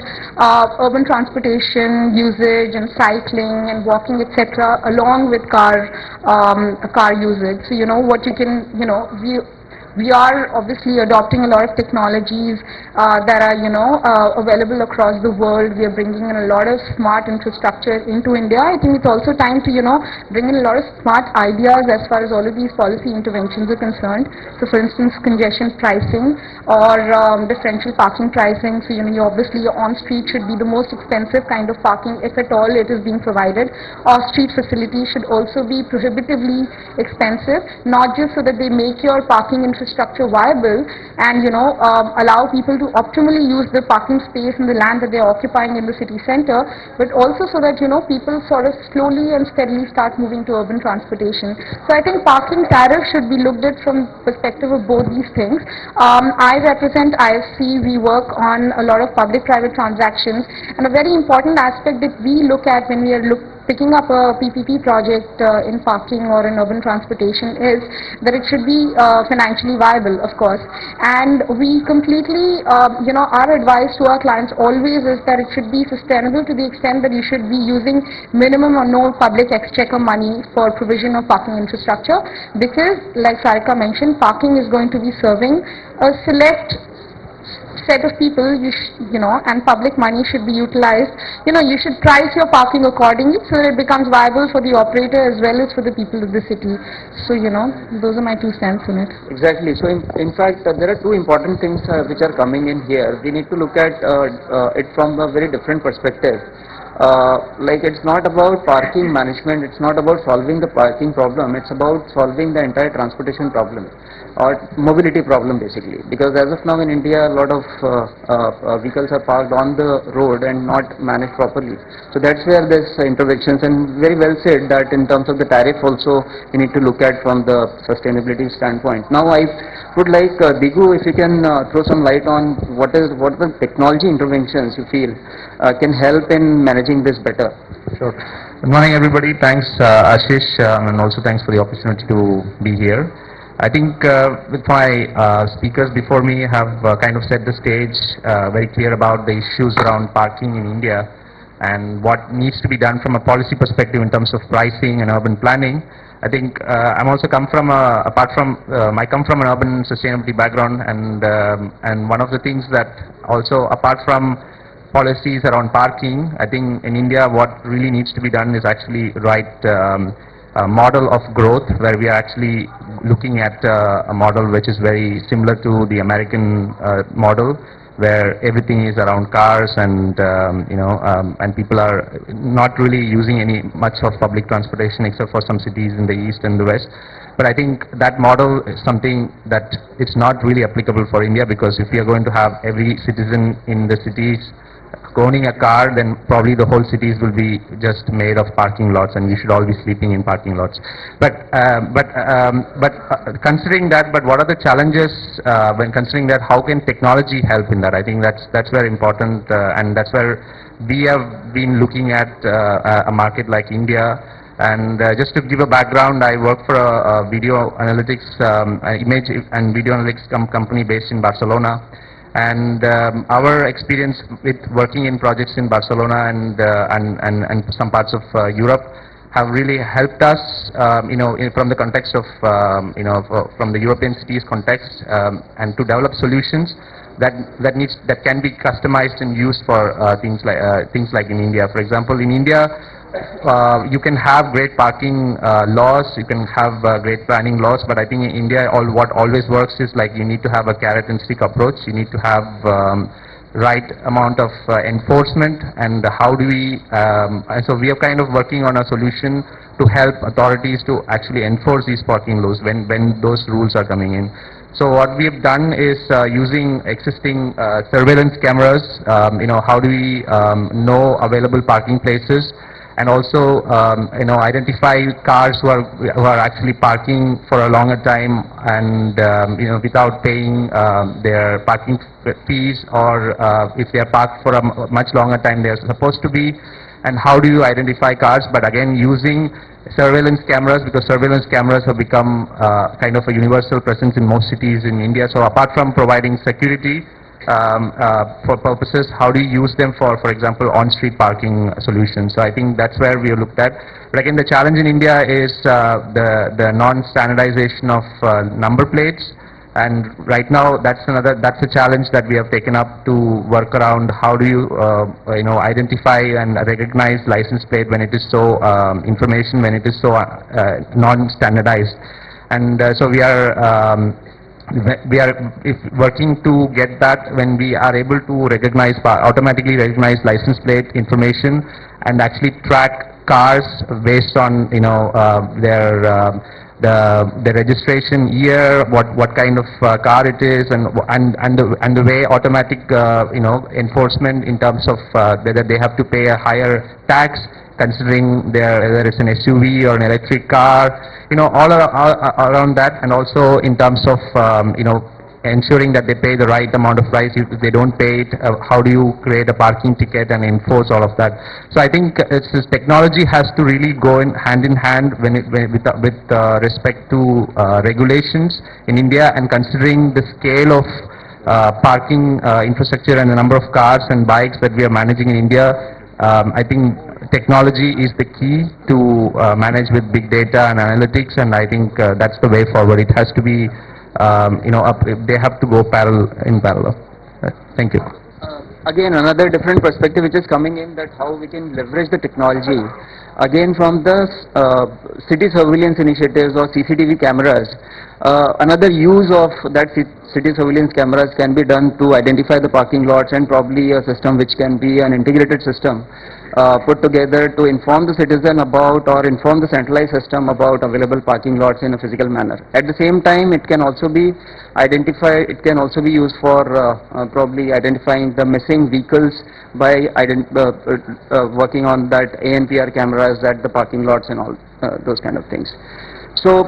urban transportation usage and cycling and walking, etc., along with car usage. So, what you can, we are obviously adopting a lot of technologies that are, available across the world. We are bringing in a lot of smart infrastructure into India. I think it's also time to, bring in a lot of smart ideas as far as all of these policy interventions are concerned. So, for instance, congestion pricing or differential parking pricing. So, obviously your on-street should be the most expensive kind of parking, if at all it is being provided. Off-street facilities should also be prohibitively expensive, not just so that they make your parking infrastructure viable and allow people to optimally use the parking space and the land that they are occupying in the city center, but also so that people sort of slowly and steadily start moving to urban transportation. So I think parking tariff should be looked at from perspective of both these things. I represent IFC. We work on a lot of public-private transactions, and a very important aspect that we look at when we are picking up a PPP project in parking or in urban transportation is that it should be financially viable, of course. And we completely, our advice to our clients always is that it should be sustainable to the extent that you should be using minimum or no public exchequer money for provision of parking infrastructure, because, like Sarika mentioned, parking is going to be serving a select set of people, and public money should be utilized. You should price your parking accordingly so that it becomes viable for the operator as well as for the people of the city. So, those are my 2 cents in it. Exactly. So, in fact, there are two important things which are coming in here. We need to look at it from a very different perspective. Like, it's not about parking management, it's not about solving the parking problem, it's about solving the entire transportation problem or mobility problem, basically, because as of now in India a lot of vehicles are parked on the road and not managed properly. So that's where this interventions, and very well said that in terms of the tariff also we need to look at from the sustainability standpoint. Now I would like Digu, if you can throw some light on what the technology interventions you feel can help in managing managing this better? Sure. Good morning, everybody. Thanks, Ashish, and also thanks for the opportunity to be here. I think with my speakers before me have kind of set the stage very clear about the issues around parking in India and what needs to be done from a policy perspective in terms of pricing and urban planning. I think I'm also come from I come from an urban sustainability background, and one of the things that also apart from policies around parking, I think in India what really needs to be done is actually a model of growth where we are actually looking at a model which is very similar to the American model, where everything is around cars and and people are not really using any much of public transportation except for some cities in the east and the west. But I think that model is something that it's not really applicable for India, because if we are going to have every citizen in the cities owning a car, then probably the whole cities will be just made of parking lots, and we should all be sleeping in parking lots. But considering that, but what are the challenges when considering that? How can technology help in that? I think that's very important, and that's where we have been looking at a market like India. And just to give a background, I work for a video analytics, image and video analytics company based in Barcelona. And our experience with working in projects in Barcelona and some parts of Europe have really helped us, from the context of, from the European cities context, and to develop solutions that can be customized and used for things like in India. For example, in India, you can have great parking laws, you can have great planning laws, but I think in India what always works is like you need to have a carrot and stick approach. You need to have right amount of enforcement, and how do we, and so we are kind of working on a solution to help authorities to actually enforce these parking laws when those rules are coming in. So what we have done is using existing surveillance cameras, how do we know available parking places, and also identify cars who are actually parking for a longer time and without paying their parking fees, or if they are parked for a much longer time they are supposed to be. And how do you identify cars? But again, using surveillance cameras, because surveillance cameras have become kind of a universal presence in most cities in India. So apart from providing security for purposes, how do you use them for example, on-street parking solutions? So I think that's where we have looked at. But again, the challenge in India is the non-standardization of number plates. And right now, that's a challenge that we have taken up to work around. How do you, identify and recognize license plate when it is so information when it is so non-standardized. And so we are working to get that when we are able to automatically recognize license plate information and actually track cars based on the registration year, what kind of car it is, and the way automatic enforcement in terms of whether they have to pay a higher tax considering whether it's an SUV or an electric car, all around that, and also in terms of ensuring that they pay the right amount of price. If they don't pay it, how do you create a parking ticket and enforce all of that? So I think this technology has to really go hand in hand with respect to regulations in India, and considering the scale of parking infrastructure and the number of cars and bikes that we are managing in India. I think technology is the key to manage with big data and analytics, and I think that's the way forward. It has to be, they have to go in parallel. Thank you. Again, another different perspective which is coming in, that how we can leverage the technology. Again, from the city surveillance initiatives or CCTV cameras, another use of that city surveillance cameras can be done to identify the parking lots, and probably a system which can be an integrated system put together to inform the citizen about, or inform the centralized system about available parking lots in a physical manner. At the same time, it can also be used for probably identifying the missing vehicles by working on that ANPR cameras at the parking lots and all those kind of things. So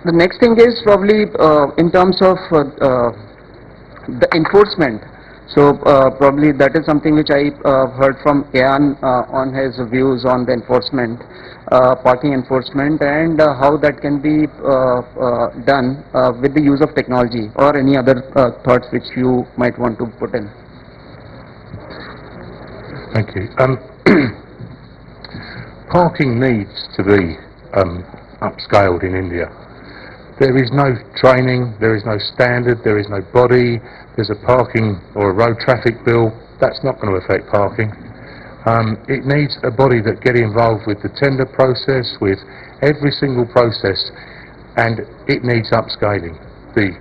the next thing is probably in terms of the enforcement. So probably that is something which I heard from Ian on his views on the enforcement, parking enforcement, and how that can be done with the use of technology, or any other thoughts which you might want to put in. Thank you. Parking needs to be upscaled in India. There is no training, there is no standard, there is no body. There's a parking or a road traffic bill. That's not going to affect parking. It needs a body that get involved with the tender process, with every single process, and it needs upscaling. The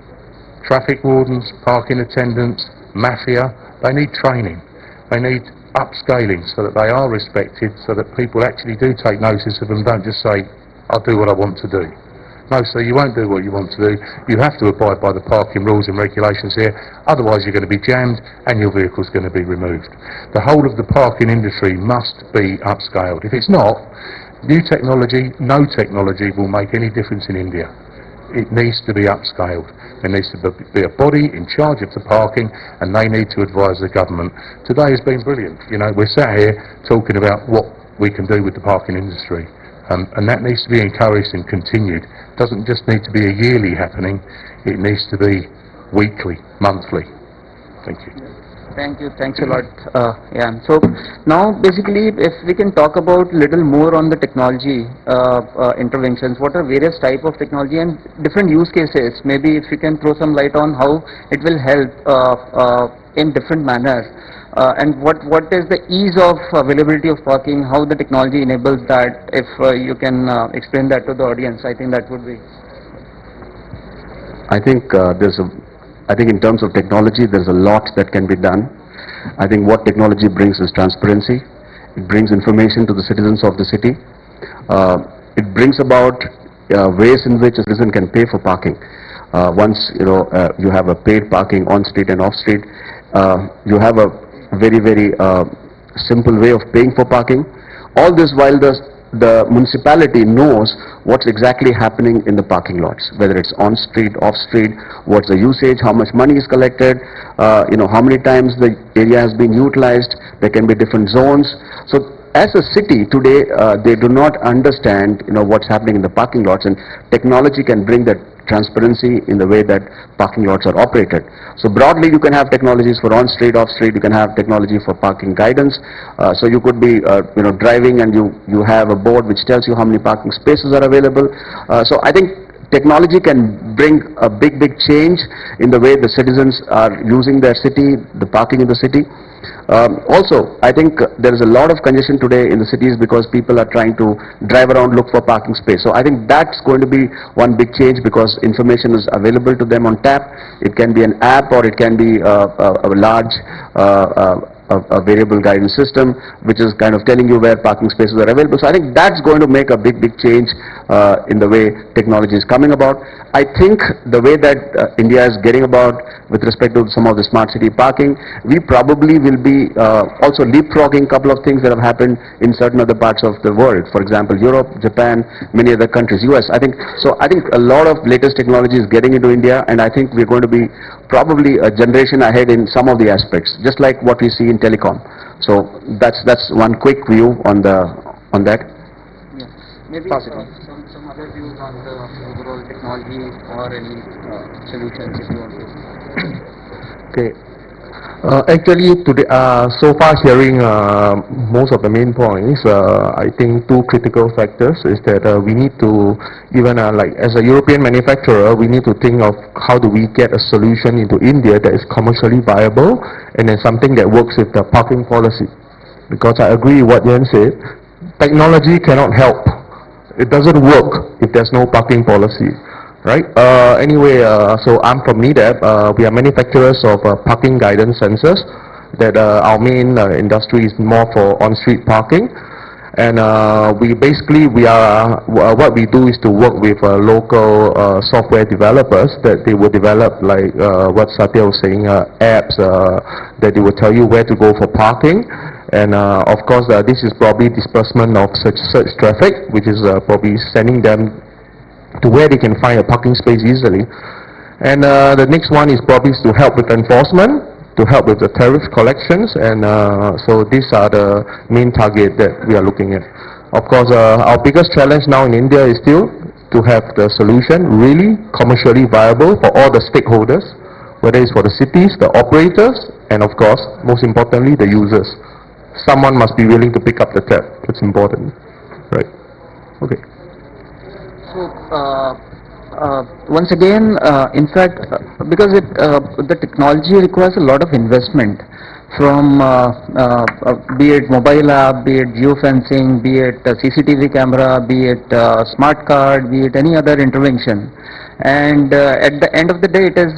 traffic wardens, parking attendants, mafia, they need training. They need upscaling so that they are respected, so that people actually do take notice of them, don't just say, I'll do what I want to do. No, so you won't do what you want to do. You have to abide by the parking rules and regulations here, otherwise you're going to be jammed and your vehicle's going to be removed. The whole of the parking industry must be upscaled. If it's not, new technology, no technology will make any difference in India. It needs to be upscaled. There needs to be a body in charge of the parking, and they need to advise the government. Today has been brilliant. You know, we're sat here talking about what we can do with the parking industry. And that needs to be encouraged and continued. It doesn't just need to be a yearly happening, it needs to be weekly, monthly. Thank you. Thank you, thanks a lot, Ian. So now basically if we can talk about little more on the technology interventions, what are various type of technology and different use cases, maybe if you can throw some light on how it will help in different manners. And what is the ease of availability of parking, how the technology enables that, if you can explain that to the audience, I think that would be. I think in terms of technology, there's a lot that can be done. I think what technology brings is transparency. It brings information to the citizens of the city. It brings about ways in which a citizen can pay for parking. Once you have a paid parking on street and off street, you have a very simple way of paying for parking. All this while the municipality knows what's exactly happening in the parking lots, whether it's on street, off street, what's the usage, how much money is collected, how many times the area has been utilized. There can be different zones. So as a city today, they do not understand what's happening in the parking lots, and technology can bring that transparency in the way that parking lots are operated. So broadly, you can have technologies for on-street, off-street. You can have technology for parking guidance. So you could be, driving, and you have a board which tells you how many parking spaces are available. So I think technology can bring a big change in the way the citizens are using their city, the parking in the city. Also, I think there is a lot of congestion today in the cities because people are trying to drive around, look for parking space. So I think that's going to be one big change, because information is available to them on tap. It can be an app, or it can be a large a variable guidance system which is kind of telling you where parking spaces are available. So I think that's going to make a big change in the way technology is coming about. I think the way that India is getting about with respect to some of the smart city parking, we probably will be also leapfrogging a couple of things that have happened in certain other parts of the world. For example, Europe, Japan, many other countries, US. I think a lot of latest technology is getting into India, and I think we're going to be probably a generation ahead in some of the aspects, just like what we see in telecom. So that's one quick view on that. Yeah. Maybe some other views on the overall technology or any solutions if you want to. Okay. Actually, today, so far hearing most of the main points, I think two critical factors is that we need to, even like as a European manufacturer, we need to think of how do we get a solution into India that is commercially viable, and then something that works with the parking policy. Because I agree with what Yen said, technology cannot help. It doesn't work if there's no parking policy. Right. Anyway, so I'm from NEDAP. We are manufacturers of parking guidance sensors. That our main industry is more for on-street parking, and what we do is to work with local software developers that they will develop, like what Satya was saying, apps that they will tell you where to go for parking. And of course, this is probably disbursement of such traffic, which is probably sending them to where they can find a parking space easily. And the next one is probably to help with enforcement. to help with the tariff collections, and so these are the main target that we are looking at. Of course, our biggest challenge now in India is still to have the solution really commercially viable for all the stakeholders, whether it's for the cities, the operators, and of course, most importantly, the users. Someone must be willing to pick up the tab. It's important, right? Okay. So, once again, in fact, because the technology requires a lot of investment from be it mobile app, be it geofencing, be it CCTV camera, be it smart card, be it any other intervention. And at the end of the day, it is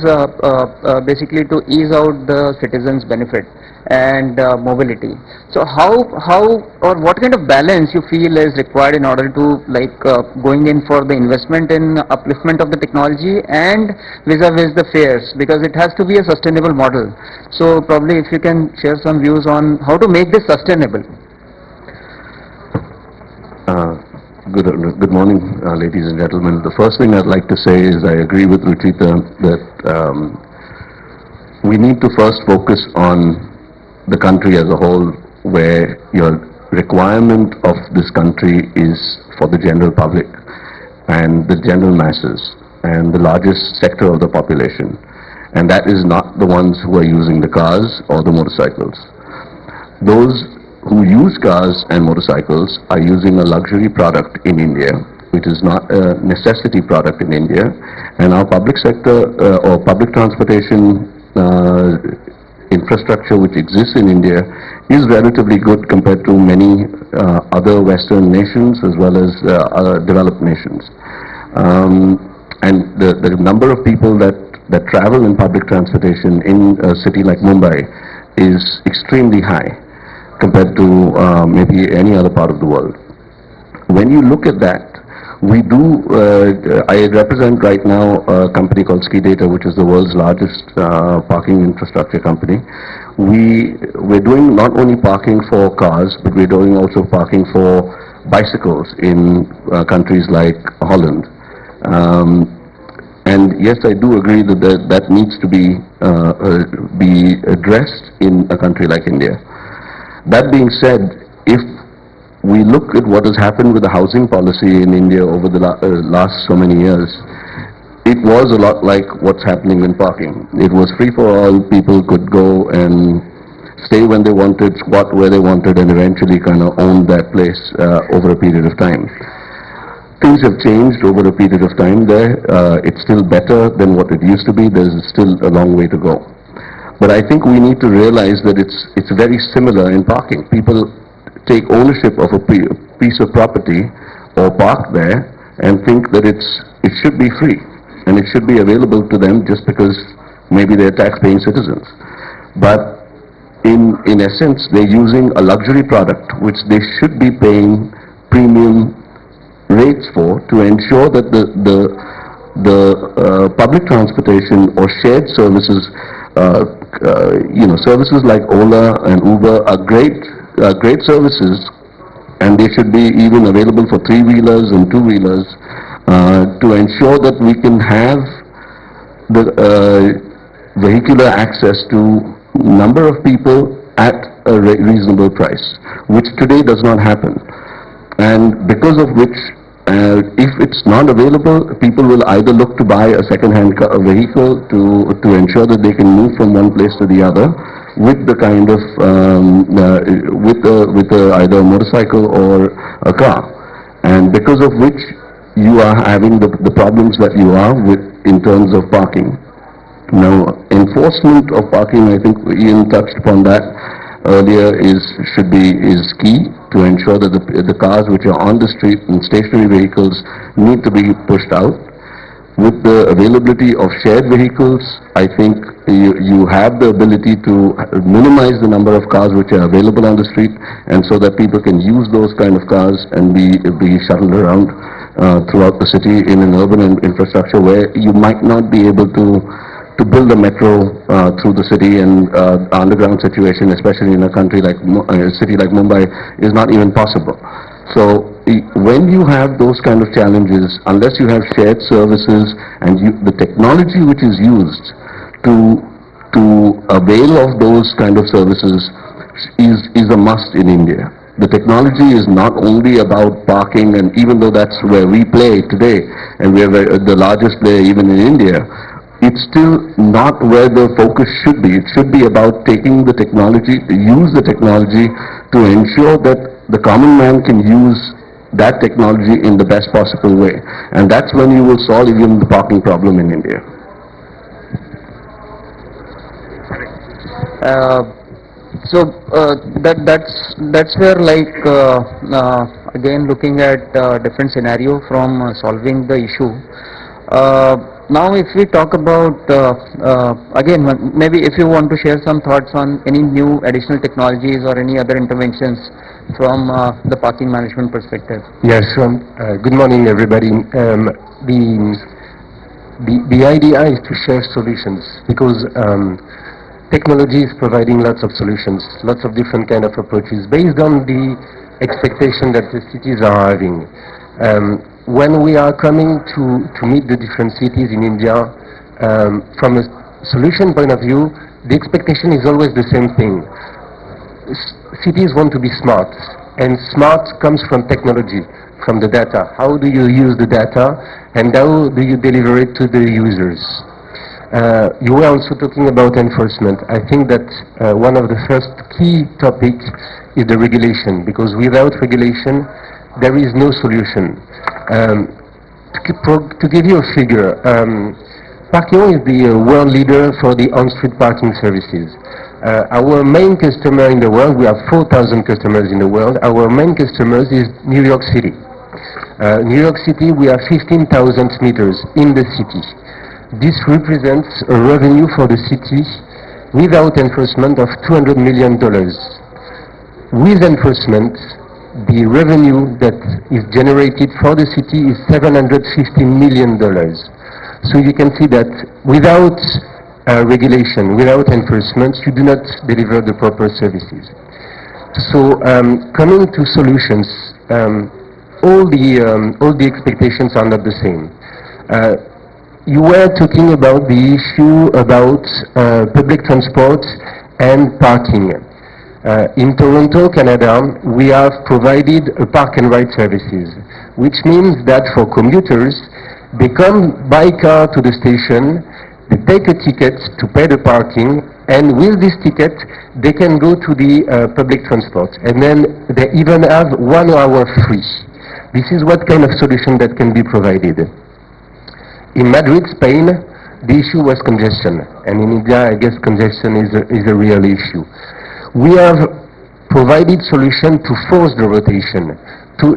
basically to ease out the citizens' benefit and mobility. So how or what kind of balance you feel is required in order to going in for the investment in upliftment of the technology and vis-a-vis the fares, because it has to be a sustainable model. So probably if you can share some views on how to make this sustainable. Good morning, ladies and gentlemen. The first thing I'd like to say is I agree with Ruchita that we need to first focus on the country as a whole, where your requirement of this country is for the general public and the general masses and the largest sector of the population, and that is not the ones who are using the cars or the motorcycles. Those who use cars and motorcycles are using a luxury product in India, which is not a necessity product in India, and our public sector or public transportation infrastructure which exists in India is relatively good compared to many other Western nations as well as other developed nations. And the number of people that travel in public transportation in a city like Mumbai is extremely high compared to maybe any other part of the world. When you look at that, we do, I represent right now a company called Skidata, which is the world's largest parking infrastructure company. We're doing not only parking for cars, but we're doing also parking for bicycles in countries like Holland. And yes, I do agree that that needs to be addressed in a country like India. That being said, if we look at what has happened with the housing policy in India over the last so many years, it was a lot like what's happening in parking. It was free for all. People could go and stay when they wanted, squat where they wanted, and eventually kind of own that place over a period of time. Things have changed over a period of time there. It's still better than what it used to be. There's still a long way to go. But I think we need to realize that it's very similar in parking. People take ownership of a piece of property or park there and think that it should be free and it should be available to them just because maybe they're tax-paying citizens. But in essence, they're using a luxury product which they should be paying premium rates for to ensure that the public transportation or shared services, services like Ola and Uber are great services, and they should be even available for three-wheelers and two-wheelers to ensure that we can have the vehicular access to number of people at a reasonable price, which today does not happen. And because of which, if it's not available, people will either look to buy a second-hand vehicle to ensure that they can move from one place to the other with the kind of either a motorcycle or a car, and because of which you are having the problems that you are with in terms of parking. Now, enforcement of parking, I think Ian touched upon that earlier, is key to ensure that the cars which are on the street and stationary vehicles need to be pushed out. With the availability of shared vehicles, I think you have the ability to minimize the number of cars which are available on the street, and so that people can use those kind of cars and be shuttled around throughout the city in an urban infrastructure where you might not be able to build a metro through the city, and underground situation, especially in a country like a city like Mumbai, is not even possible. So when you have those kind of challenges, unless you have shared services and the technology which is used to to avail of those kind of services is a must in India. The technology is not only about parking, and even though that's where we play today, and we are the largest player even in India, it's still not where the focus should be. It should be about taking the technology, use the technology to ensure that the common man can use that technology in the best possible way. And that's when you will solve even the parking problem in India. That's where, like, again looking at different scenario from solving the issue. Now if we talk about again, maybe if you want to share some thoughts on any new additional technologies or any other interventions from the parking management perspective. Yes, good morning everybody. The idea is to share solutions, because technology is providing lots of solutions, lots of different kind of approaches based on the expectation that the cities are having. When we are coming to meet the different cities in India, from a solution point of view, the expectation is always the same thing. Cities want to be smart, and smart comes from technology, from the data. How do you use the data, and how do you deliver it to the users? You were also talking about enforcement. I think that one of the first key topics is the regulation, because without regulation there is no solution. To give you a figure, Parkeon is the world leader for the on-street parking services. Our main customer in the world, we have 4,000 customers in the world, our main customers is New York City. New York City, we have 15,000 meters in the city. This represents a revenue for the city without enforcement of $200 million. With enforcement, the revenue that is generated for the city is $750 million. So you can see that without regulation, without enforcement, you do not deliver the proper services. So coming to solutions, all the expectations are not the same. You were talking about the issue about public transport and parking. In Toronto, Canada, we have provided a park and ride services, which means that for commuters, they come by car to the station, they take a ticket to pay the parking, and with this ticket, they can go to the public transport. And then they even have 1 hour free. This is what kind of solution that can be provided. In Madrid, Spain, the issue was congestion. And in India, I guess congestion is a real issue. We have provided solution to force the rotation, to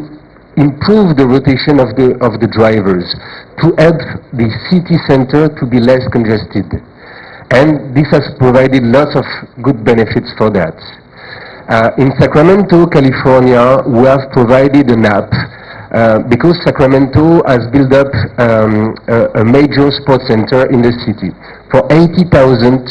improve the rotation of the drivers, to help the city center to be less congested. And this has provided lots of good benefits for that. In Sacramento, California, we have provided an app because Sacramento has built up a major sports center in the city for 80,000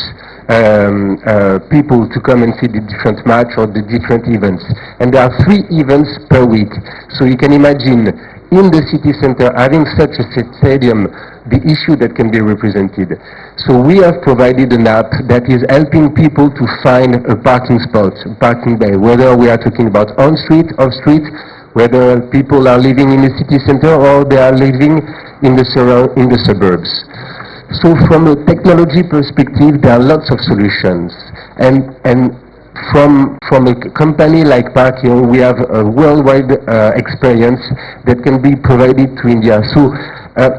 people to come and see the different match or the different events. And there are 3 events per week. So you can imagine in the city center having such a stadium, the issue that can be represented. So we have provided an app that is helping people to find a parking spot, a parking bay, whether we are talking about on-street, off-street, whether people are living in the city center or they are living in the suburbs. So from a technology perspective, there are lots of solutions. And from a company like Parkeon, we have a worldwide experience that can be provided to India. So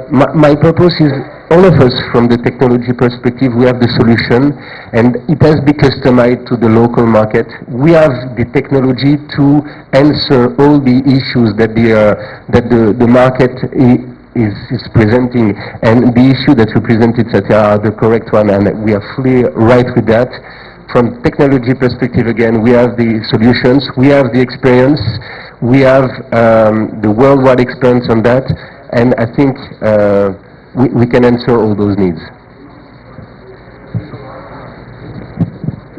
my purpose is, all of us from the technology perspective, we have the solution, and it has been customized to the local market. We have the technology to answer all the issues that the market is presenting, and the issue that you presented, Satya, are the correct one, and we are fully right with that. From technology perspective, again, we have the solutions, we have the experience, we have the worldwide experience on that, and I think we can answer all those needs.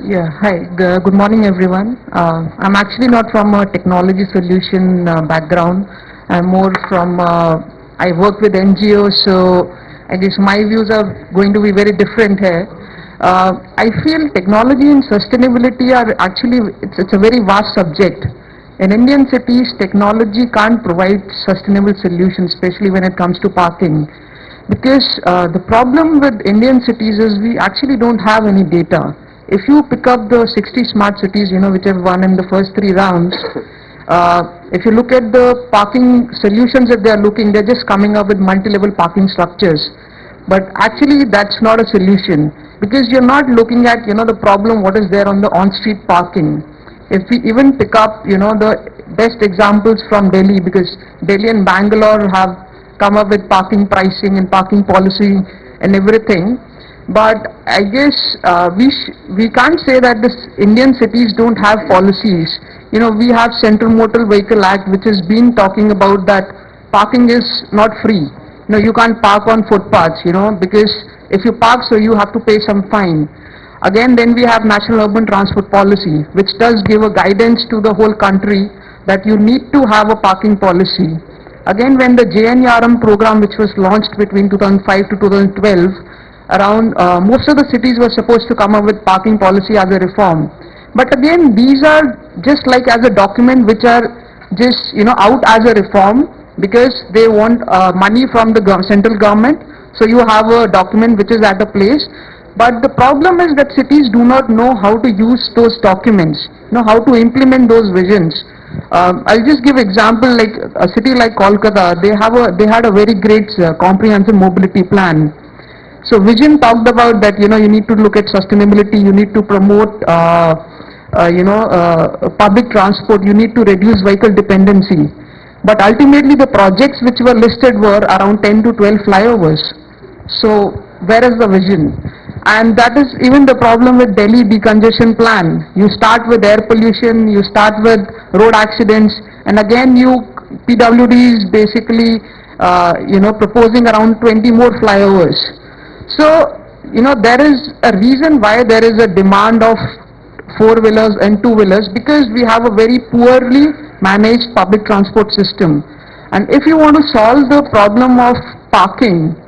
Yeah, hi. Good morning, everyone. I'm actually not from a technology solution background. I'm more from, I work with NGOs, so I guess my views are going to be very different here. I feel technology and sustainability are actually, it's a very vast subject. In Indian cities, technology can't provide sustainable solutions, especially when it comes to parking. Because the problem with Indian cities is we actually don't have any data. If you pick up the 60 smart cities, which have won in the first 3 rounds, if you look at the parking solutions that they are looking, they're just coming up with multi-level parking structures. But actually that's not a solution, because you're not looking at, the problem what is there on the on-street parking. If we even pick up, the best examples from Delhi, because Delhi and Bangalore have come up with parking pricing and parking policy and everything. But I guess we can't say that this Indian cities don't have policies. We have Central Motor Vehicle Act, which has been talking about that parking is not free. You can't park on footpaths, because if you park, so you have to pay some fine. Again, then we have National Urban Transport Policy, which does give a guidance to the whole country that you need to have a parking policy. Again, when the JNRM program, which was launched between 2005 to 2012, around most of the cities were supposed to come up with parking policy as a reform. But again, these are just like as a document which are just, out as a reform, because they want money from the central government. So you have a document which is at a place. But the problem is that cities do not know how to use those documents, how to implement those visions. I'll just give example, like a city like Kolkata, they had a very great comprehensive mobility plan. So vision talked about that, you need to look at sustainability, you need to promote, public transport, you need to reduce vehicle dependency. But ultimately the projects which were listed were around 10 to 12 flyovers. So where is the vision? And that is even the problem with Delhi decongestion plan. You start with air pollution, you start with road accidents, and again PWD is basically proposing around 20 more flyovers. So there is a reason why there is a demand of 4-wheelers and 2-wheelers, because we have a very poorly managed public transport system. And if you want to solve the problem of parking,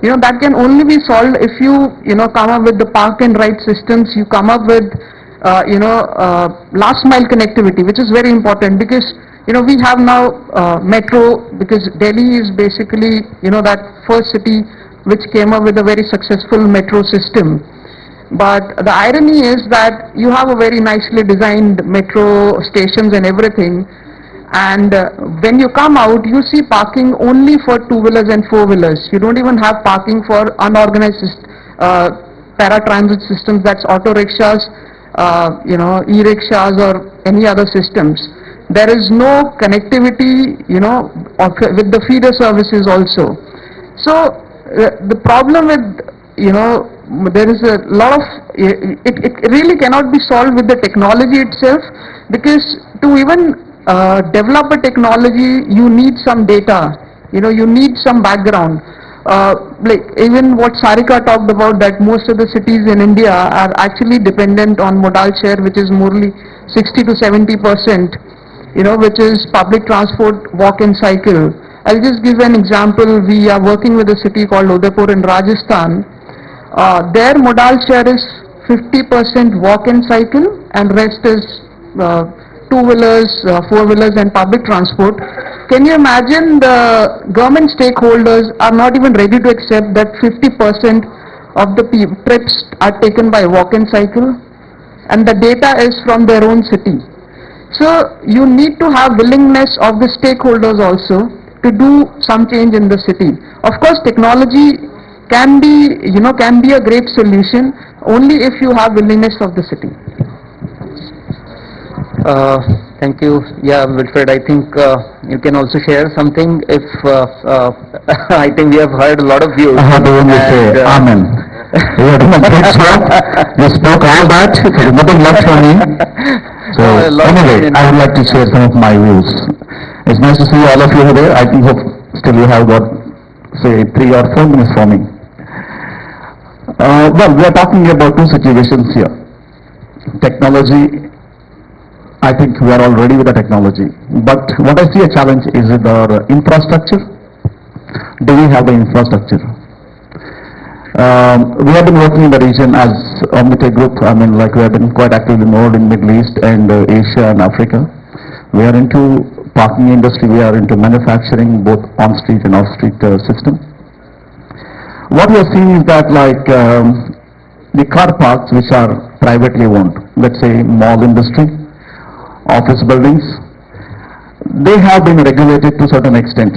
that can only be solved if you come up with the park and ride systems, you come up with last mile connectivity, which is very important, because we have now metro, because Delhi is basically that first city which came up with a very successful metro system. But the irony is that you have a very nicely designed metro stations and everything, and when you come out, you see parking only for 2-wheelers and 4-wheelers. You don't even have parking for unorganized paratransit systems, that's auto rickshaws, e-rickshaws or any other systems. There is no connectivity, with the feeder services also. So the problem with, there is a lot of, it really cannot be solved with the technology itself, because to even develop a technology, you need some data, you need some background. Like even what Sarika talked about, that most of the cities in India are actually dependent on modal share, which is morely 60 to 70%, which is public transport, walk and cycle. I'll just give an example. We are working with a city called Udaipur in Rajasthan. Their modal share is 50% walk and cycle, and rest is 2-wheelers, 4-wheelers and public transport. Can you imagine the government stakeholders are not even ready to accept that 50% of the trips are taken by walk and cycle, and the data is from their own city. So you need to have willingness of the stakeholders also to do some change in the city. Of course, technology can be, can be a great solution only if you have willingness of the city. Thank you. Yeah, Wilfred, I think you can also share something if, I think we have heard a lot of views. I have to only say, Amen. You have done a great job. You spoke all that, there is nothing left for me. So anyway, I would like to share some of my views. It's nice to see all of you today. I think still you have got, say, 3 or 4 minutes for me. Well, we are talking about 2 situations here. Technology, I think we are all ready with the technology. But what I see a challenge is with our infrastructure. Do we have the infrastructure? We have been working in the region as Omnitec Group. I mean, like we have been quite actively involved in Middle East and Asia and Africa. We are into parking industry. We are into manufacturing, both on-street and off-street system. What we are seeing is that like the car parks which are privately owned, let's say mall industry, office buildings, they have been regulated to a certain extent.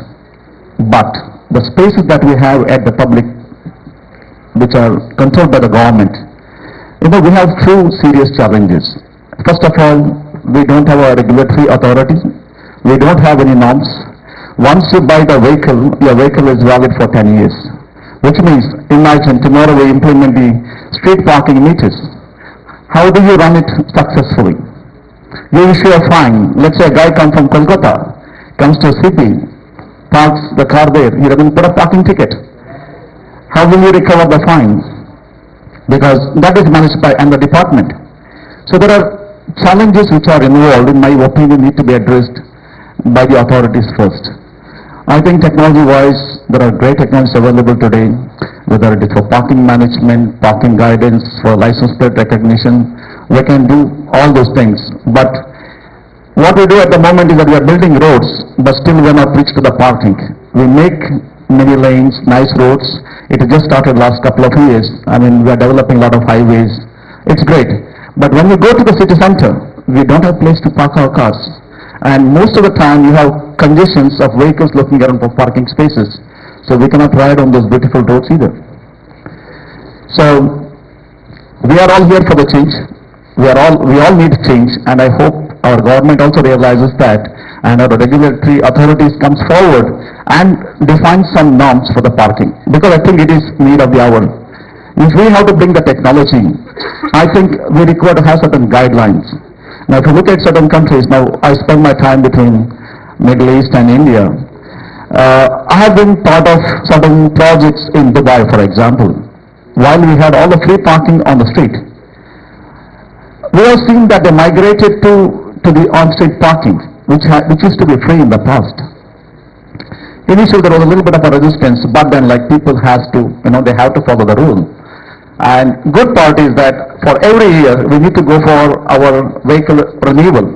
But the spaces that we have at the public, which are controlled by the government, we have two serious challenges. First of all, we don't have a regulatory authority. We don't have any norms. Once you buy the vehicle, your vehicle is valid for 10 years. Which means, imagine tomorrow we implement the street parking meters. How do you run it successfully? You issue a fine. Let's say a guy comes from Kolkata, comes to a city, parks the car there, he doesn't put a parking ticket. How will you recover the fine? Because that is managed by another department. So there are challenges which are involved, in my opinion, need to be addressed by the authorities first. I think technology-wise, there are great technologies available today, whether it is for parking management, parking guidance, for license plate recognition. We can do all those things. But what we do at the moment is that we are building roads, but still we are not reached to the parking. We make many lanes, nice roads. It has just started last couple of years. I mean, we are developing a lot of highways. It's great. But when we go to the city center, we don't have place to park our cars. And most of the time you have congestions of vehicles looking around for parking spaces. So we cannot ride on those beautiful roads either. So we are all here for the change. We all need change, and I hope our government also realizes that, and our regulatory authorities comes forward and define some norms for the parking, because I think it is need of the hour. If we have to bring the technology, I think we require to have certain guidelines. Now, if you look at certain countries, now I spend my time between Middle East and India. I have been part of certain projects in Dubai, for example. While we had all the free parking on the street, we have seen that they migrated to the on-street parking, which used to be free in the past. Initially, there was a little bit of a resistance, but then like people has to, they have to follow the rule. And good part is that for every year, we need to go for our vehicle renewal.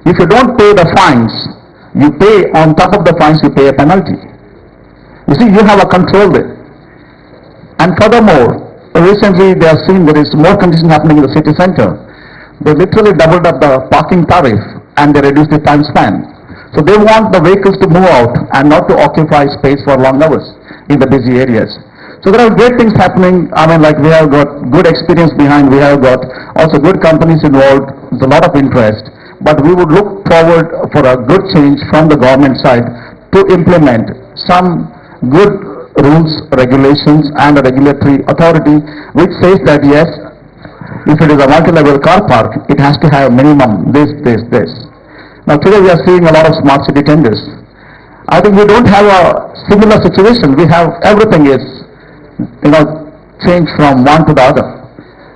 If you don't pay the fines, you pay on top of the fines, you pay a penalty. You see, you have a control there. And furthermore, recently they have seen there is more congestion happening in the city center. They literally doubled up the parking tariff and they reduced the time span. So they want the vehicles to move out and not to occupy space for long hours in the busy areas. So there are great things happening. I mean, like we have got good experience behind, we have got also good companies involved, there's a lot of interest. But we would look forward for a good change from the government side to implement some good rules, regulations and a regulatory authority which says that yes, if it is a multi-level car park, it has to have minimum this. Now today we are seeing a lot of smart city tenders. I think we don't have a similar situation. We have everything is change from one to the other.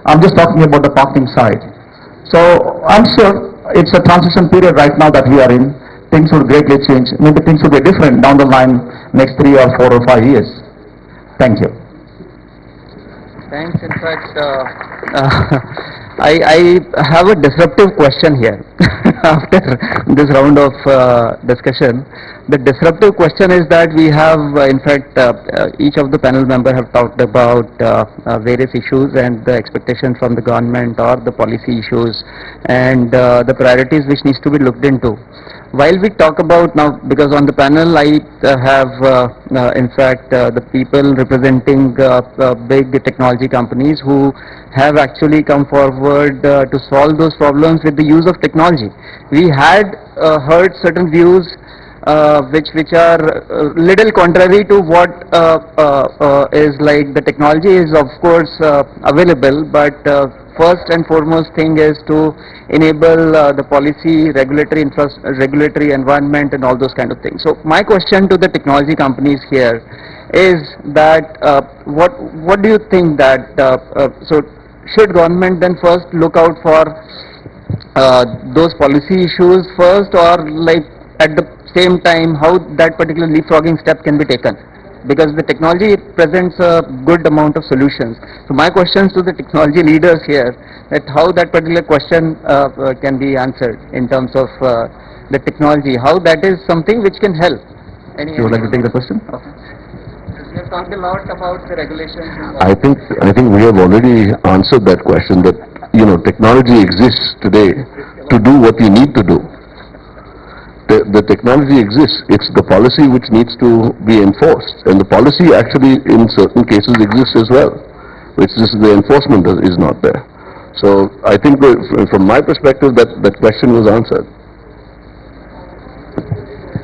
I'm just talking about the parking side. So I'm sure it's a transition period right now that we are in. Things will greatly change. Maybe things will be different down the line next 3 or 4 or 5 years. Thank you. Thanks. In fact, I have a disruptive question here after this round of discussion. The disruptive question is that we have, in fact, each of the panel members have talked about various issues and the expectation from the government or the policy issues and the priorities which needs to be looked into. While we talk about now, because on the panel I have in fact the people representing big technology companies who have actually come forward to solve those problems with the use of technology. We had heard certain views which are little contrary to what is like the technology is of course available, but first and foremost thing is to enable the policy, regulatory environment and all those kind of things. So my question to the technology companies here is that what do you think that so should government then first look out for those policy issues first, or like at the same time how that particular leapfrogging step can be taken? because the technology presents a good amount of solutions. So my questions to the technology leaders here, that how that particular question can be answered in terms of the technology, how that is something which can help. You would like to take the question? Okay. We have talked a lot about the regulations. I think we have already answered that question, that, you know, technology exists today to do what you need to do. The technology exists. It's the policy which needs to be enforced. And the policy actually in certain cases exists as well. It's just the enforcement is not there. So I think from my perspective that question was answered.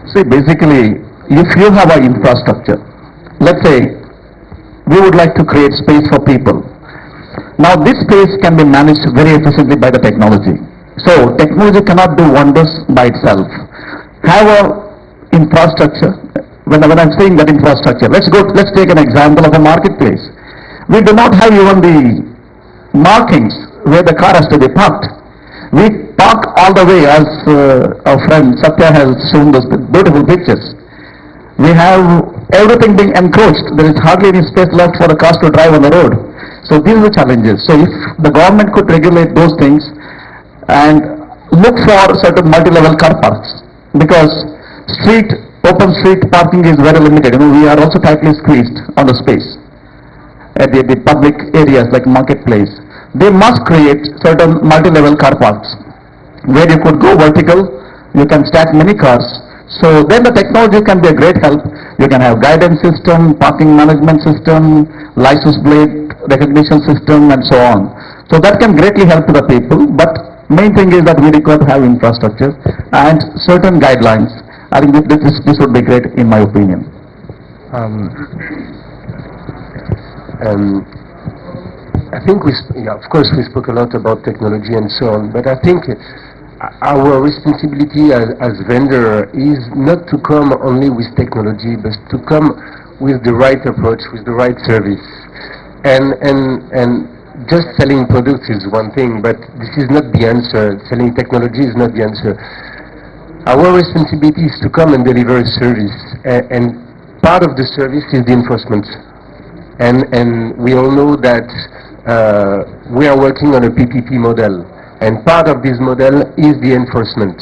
See, basically, if you have an infrastructure, let's say we would like to create space for people. Now this space can be managed very efficiently by the technology. So technology cannot do wonders by itself. Have a infrastructure. When I'm saying that infrastructure, let's take an example of a marketplace. We do not have even the markings where the car has to be parked. We park all the way, as our friend Satya has shown those beautiful pictures. We have everything being encroached. There is hardly any space left for the cars to drive on the road. So these are the challenges. So if the government could regulate those things and look for certain multi-level car parks, because open street parking is very limited. You know, we are also tightly squeezed on the space at the public areas like marketplace. They must create certain multi-level car parks where you could go vertical, you can stack many cars. So then the technology can be a great help. You can have guidance system, parking management system, license plate recognition system, and so on. So that can greatly help to the people, but main thing is that we require to have infrastructure and certain guidelines. I think this would be great in my opinion. I think of course we spoke a lot about technology and so on, but I think our responsibility as vendor is not to come only with technology, but to come with the right approach, with the right service. And just selling products is one thing, but this is not the answer. Selling technology is not the answer. Our responsibility is to come and deliver a service, and part of the service is the enforcement. And we all know that we are working on a PPP model, and part of this model is the enforcement.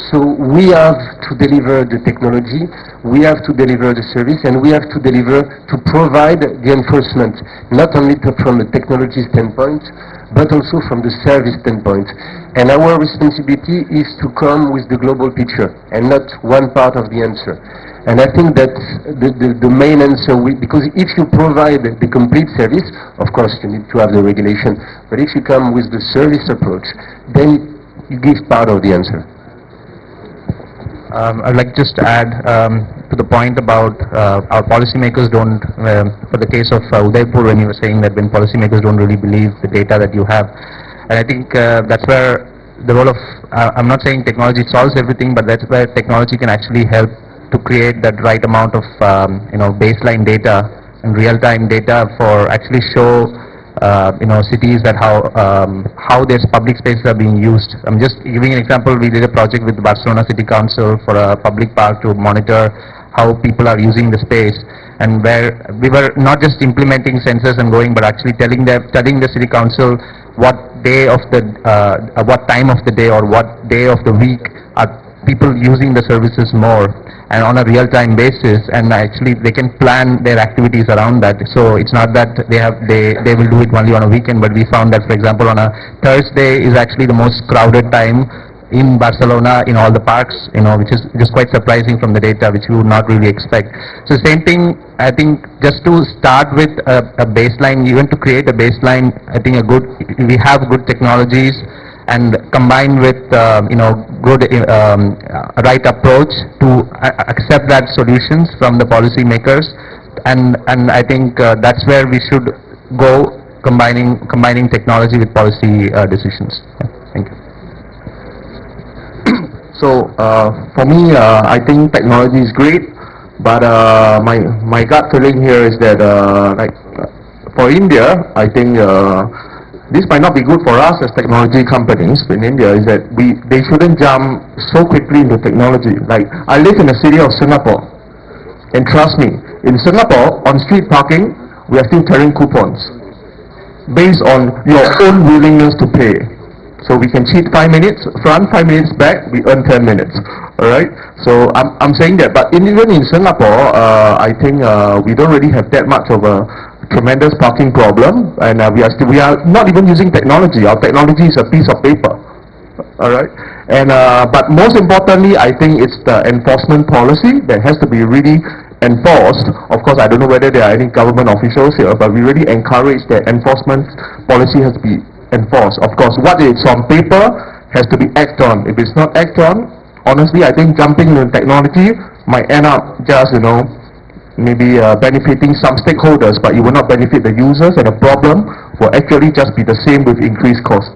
So we have to deliver the technology, we have to deliver the service, and we have to deliver to provide the enforcement, not only from the technology standpoint, but also from the service standpoint. And our responsibility is to come with the global picture, and not one part of the answer. And I think that the main answer, because if you provide the complete service, of course you need to have the regulation, but if you come with the service approach, then you give part of the answer. I'd like just to add to the point about our policymakers don't, for the case of Udaipur, when you were saying that when policymakers don't really believe the data that you have. And I think that's where the role of, I'm not saying technology solves everything, but that's where technology can actually help to create that right amount of baseline data and real-time data for actually show cities that how their public spaces are being used. I'm just giving an example. We did a project with the Barcelona City Council for a public park to monitor how people are using the space, and where we were not just implementing sensors and going, but actually telling the City Council what time of the day or what day of the week are people using the services more, and on a real-time basis, and actually they can plan their activities around that. So it's not that they will do it only on a weekend, but we found that, for example, on a Thursday is actually the most crowded time in Barcelona in all the parks, which is just quite surprising from the data, which we would not really expect. So same thing, I think, just to start with a baseline, even to create a baseline, I think we have good technologies, and combined with good right approach to accept that solutions from the policymakers, and I think that's where we should go, combining technology with policy decisions. Thank you. So for me, I think technology is great, but my gut feeling here is that for India, I think this might not be good for us as technology companies in India, is that they shouldn't jump so quickly into technology. Like, I live in the city of Singapore, and trust me, In Singapore, on street parking, we are still carrying coupons based on your own willingness to pay. So we can cheat 5 minutes front, 5 minutes back, we earn 10 minutes. Alright? So I'm saying that, but even in Singapore, I think we don't really have that much of a tremendous parking problem, and we are not even using technology. Our technology is a piece of paper. Alright? And but most importantly, I think it's the enforcement policy that has to be really enforced. Of course, I don't know whether there are any government officials here, but we really encourage that enforcement policy has to be enforced. Of course, what is on paper has to be acted on. If it's not acted on, honestly, I think jumping into technology might end up just, maybe benefiting some stakeholders, but it will not benefit the users, and the problem will actually just be the same with increased cost.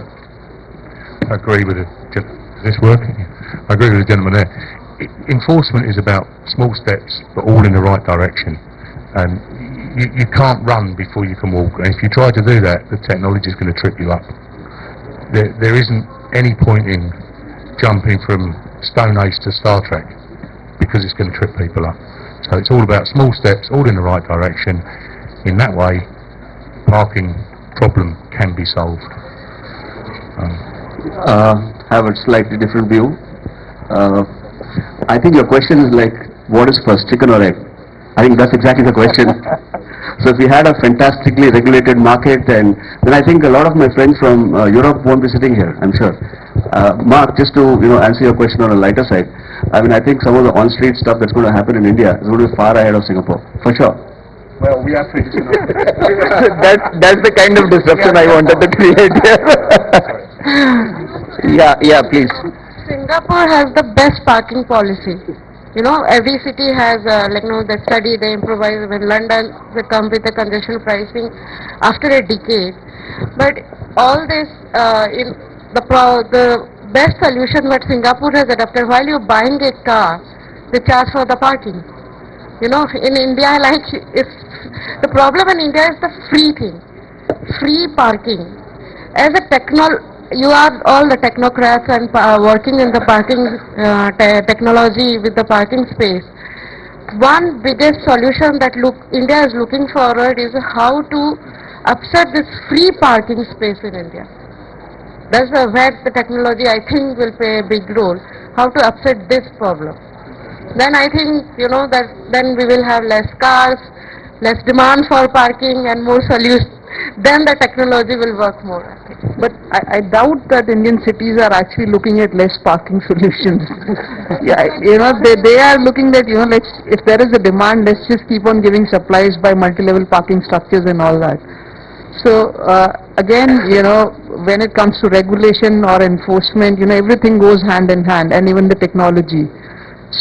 I agree with this working. I agree with the gentleman there. Enforcement is about small steps, but all in the right direction. And you can't run before you can walk. And if you try to do that, the technology is going to trip you up. There isn't any point in jumping from Stone Age to Star Trek, because it's going to trip people up. So it's all about small steps, all in the right direction. In that way, parking problem can be solved. Have a slightly different view. I think your question is like, what is first, chicken or egg? I think that's exactly the question. So if we had a fantastically regulated market, then I think a lot of my friends from Europe won't be sitting here, I'm sure. Marc, just to answer your question on a lighter side, I think some of the on-street stuff that's going to happen in India is going to be far ahead of Singapore, for sure. Well, we are free. That's the kind of disruption I wanted to create here. Yeah, please. Singapore has the best parking policy. Every city has, that study they improvise. When London, they come with the congestion pricing after a decade. But all this, the best solution what Singapore has adopted, while you're buying a car, they charge for the parking. In India, the problem in India is the free thing, free parking. As a you are all the technocrats and working in the parking technology with the parking space. One biggest solution that India is looking forward is how to upset this free parking space in India. That's where the technology, I think, will play a big role. How to upset this problem. Then I think, that then we will have less cars, less demand for parking, and more solutions. Then the technology will work more, I think. But I doubt that Indian cities are actually looking at less parking solutions. They are looking at, if there is a demand, let's just keep on giving supplies by multi-level parking structures and all that. So, again, when it comes to regulation or enforcement, everything goes hand in hand, and even the technology.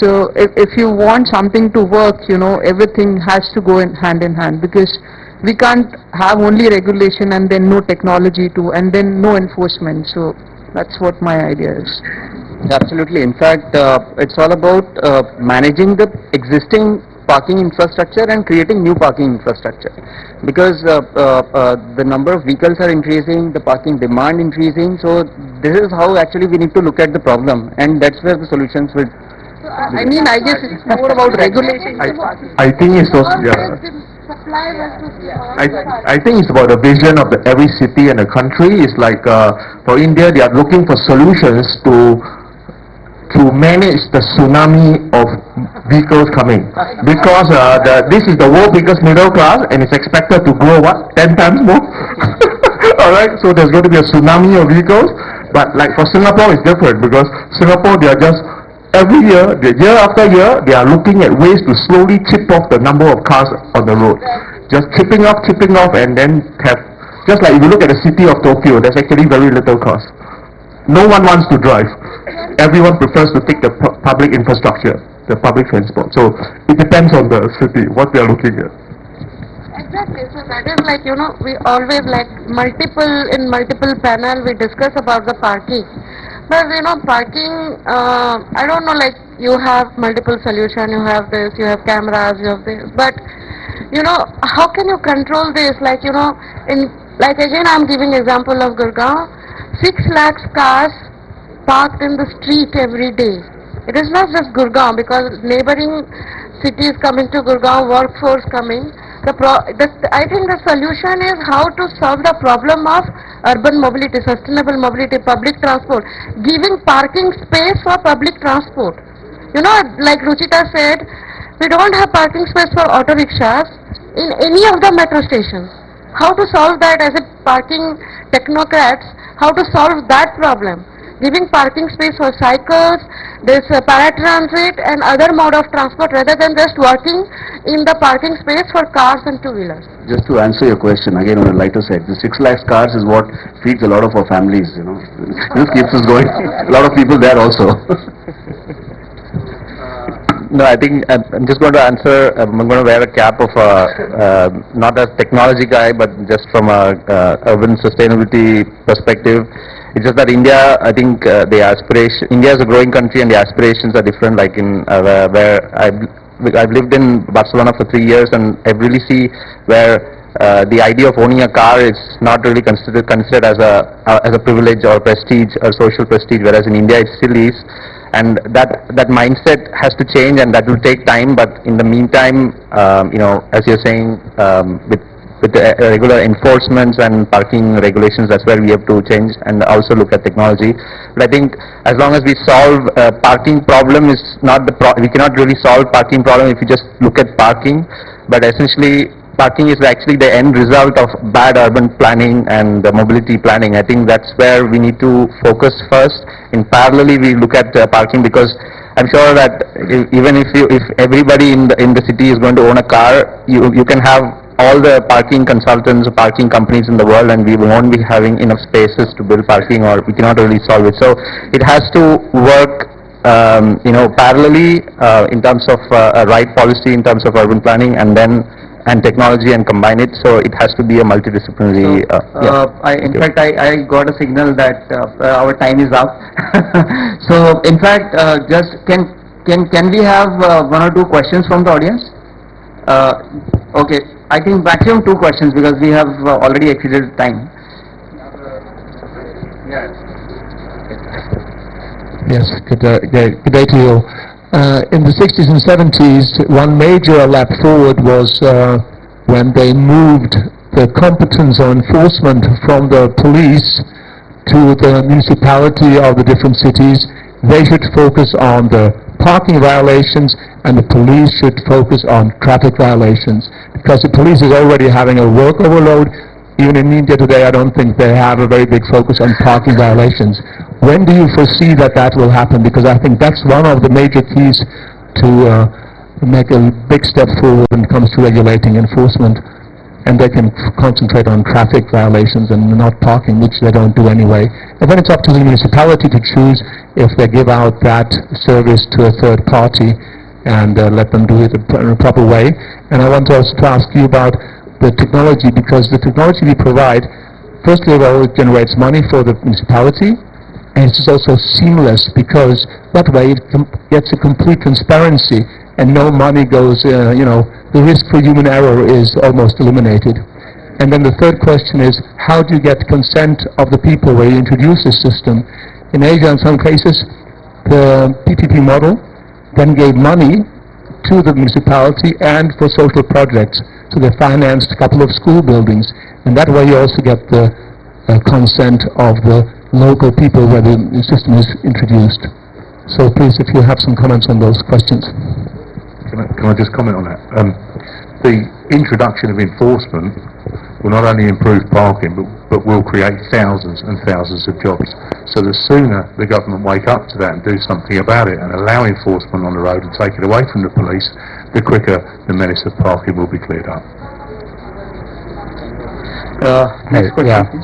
So, if you want something to work, everything has to go hand in hand, because we can't have only regulation and then no technology and then no enforcement. So that's what my idea is. Absolutely. In fact, it's all about managing the existing parking infrastructure and creating new parking infrastructure. Because the number of vehicles are increasing, the parking demand increasing. So this is how actually we need to look at the problem, and that's where the solutions will. I guess it's more about regulation. I think it's also, I think it's about the vision of every city and a country. It's like for India, they are looking for solutions to manage the tsunami of vehicles coming, because this is the world's biggest middle class, and it's expected to grow 10 times more. All right, so there's going to be a tsunami of vehicles. But like for Singapore, it's different, because Singapore, they are just every year, year after year, they are looking at ways to slowly chip off the number of cars on the road. Just chipping off, and then have, just like if you look at the city of Tokyo, there's actually very little cars. No one wants to drive. Everyone prefers to take the public infrastructure, the public transport. So it depends on the city, what they are looking at. Exactly. So that is we always multiple panel we discuss about the parking. But parking, I don't know, you have multiple solutions, you have this, you have cameras, you have this, but how can you control this? Again, I'm giving example of Gurgaon, 6 lakhs cars parked in the street every day. It is not just Gurgaon, because neighboring cities coming to Gurgaon, workforce coming. I think the solution is how to solve the problem of urban mobility, sustainable mobility, public transport, giving parking space for public transport. You know, like Ruchita said, we don't have parking space for auto rickshaws in any of the metro stations. How to solve that as a parking technocrats, how to solve that problem? Giving parking space for cycles, this paratransit and other mode of transport rather than just working in the parking space for cars and two-wheelers. Just to answer your question, again on a lighter side, the 6 lakh cars is what feeds a lot of our families, you know. This keeps us going. A lot of people there also. No, I think I'm just going to answer, I'm going to wear a cap of not a technology guy, but just from a urban sustainability perspective. It's just that India, I think India is a growing country and the aspirations are different, like in where I've lived in Barcelona for 3 years, and I really see where the idea of owning a car is not really considered as a privilege or prestige or social prestige, whereas in India it still is. And that mindset has to change, and that will take time. But in the meantime, you know, as you're saying, with the regular enforcements and parking regulations, that's where we have to change and also look at technology. But I think as long as we solve parking problem is not we cannot really solve parking problem if you just look at parking. But essentially, parking is actually the end result of bad urban planning and mobility planning. I think that's where we need to focus first. In parallelly, we look at parking, because I'm sure that even if everybody in the city is going to own a car, you can have all the parking consultants, parking companies in the world, and we won't be having enough spaces to build parking, or we cannot really solve it. So it has to work, you know, parallelly in terms of a right policy, in terms of urban planning, and technology, and combine it. So it has to be a multidisciplinary. In fact, I got a signal that our time is up. So in fact, just can we have 1 or 2 questions from the audience? Okay, I think maximum 2 questions, because we have already exceeded time. Yes, good day to you. In the 60s and 70s, one major lap forward was when they moved the competence of enforcement from the police to the municipality of the different cities. They should focus on the parking violations, and the police should focus on traffic violations, because the police is already having a work overload. Even in India today, I don't think they have a very big focus on parking violations. When do you foresee that will happen? Because I think that's one of the major keys to make a big step forward when it comes to regulating enforcement, and they can concentrate on traffic violations and not parking, which they don't do anyway. And then it's up to the municipality to choose if they give out that service to a third party and let them do it in a proper way. And I want also to ask you about the technology, because the technology we provide, firstly of all, it generates money for the municipality, and it's also seamless, because that way it gets a complete transparency, and no money goes, you know, the risk for human error is almost eliminated. And then the third question is, how do you get consent of the people where you introduce this system? In Asia, in some cases, the PPP model then gave money to the municipality and for social projects. So they financed a couple of school buildings, and that way you also get the consent of the local people where the system is introduced. So please, if you have some comments on those questions. Can I just comment on that? The introduction of enforcement will not only improve parking, but will create thousands and thousands of jobs. So the sooner the government wake up to that and do something about it and allow enforcement on the road and take it away from the police, the quicker the menace of parking will be cleared up.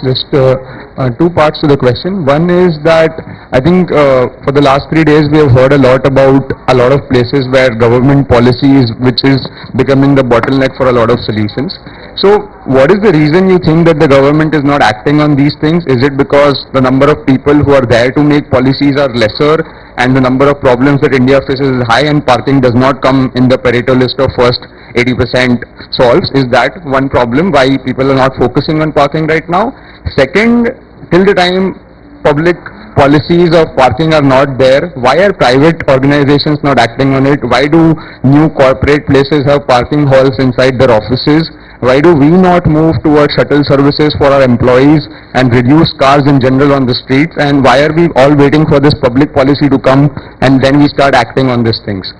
Just 2 parts to the question. One is that I think for the last 3 days we have heard a lot about a lot of places where government policies, which is becoming the bottleneck for a lot of solutions. So what is the reason you think that the government is not acting on these things? Is it because the number of people who are there to make policies are lesser, and the number of problems that India faces is high, and parking does not come in the Pareto list of first 80% solves? Is that one problem why people are not focusing on parking right now? Second, till the time public policies of parking are not there, why are private organizations not acting on it? Why do new corporate places have parking halls inside their offices? Why do we not move towards shuttle services for our employees and reduce cars in general on the streets? And why are we all waiting for this public policy to come and then we start acting on these things?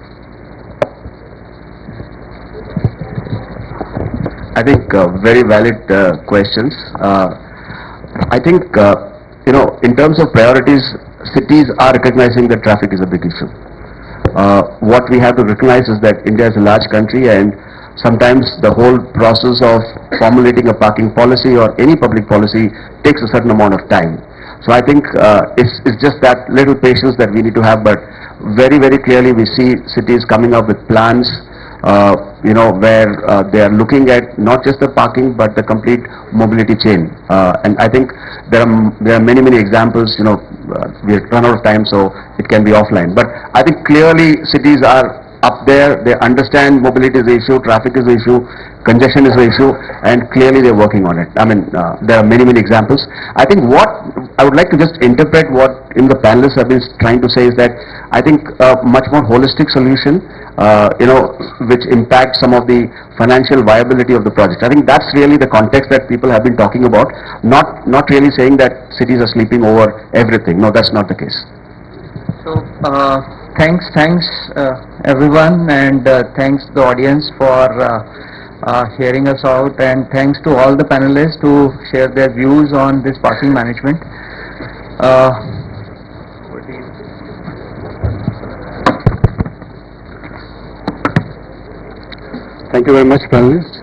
I think very valid questions. I think, in terms of priorities, cities are recognizing that traffic is a big issue. What we have to recognize is that India is a large country, and sometimes the whole process of formulating a parking policy or any public policy takes a certain amount of time. So I think it's just that little patience that we need to have, but very, very clearly we see cities coming up with plans where they are looking at not just the parking but the complete mobility chain. And I think there are many, many examples. We've run out of time, so it can be offline. But I think clearly cities are up there. They understand mobility is the issue, traffic is the issue, congestion is the issue, and clearly they're working on it. I mean, there are many, many examples. I think what I would like to just interpret what the panelists have been trying to say is that I think a much more holistic solution, which impacts some of the financial viability of the project. I think that's really the context that people have been talking about, not really saying that cities are sleeping over everything. No, that's not the case. So, thanks everyone, and thanks the audience for hearing us out, and thanks to all the panelists to share their views on this parking management. Thank you very much, panelists.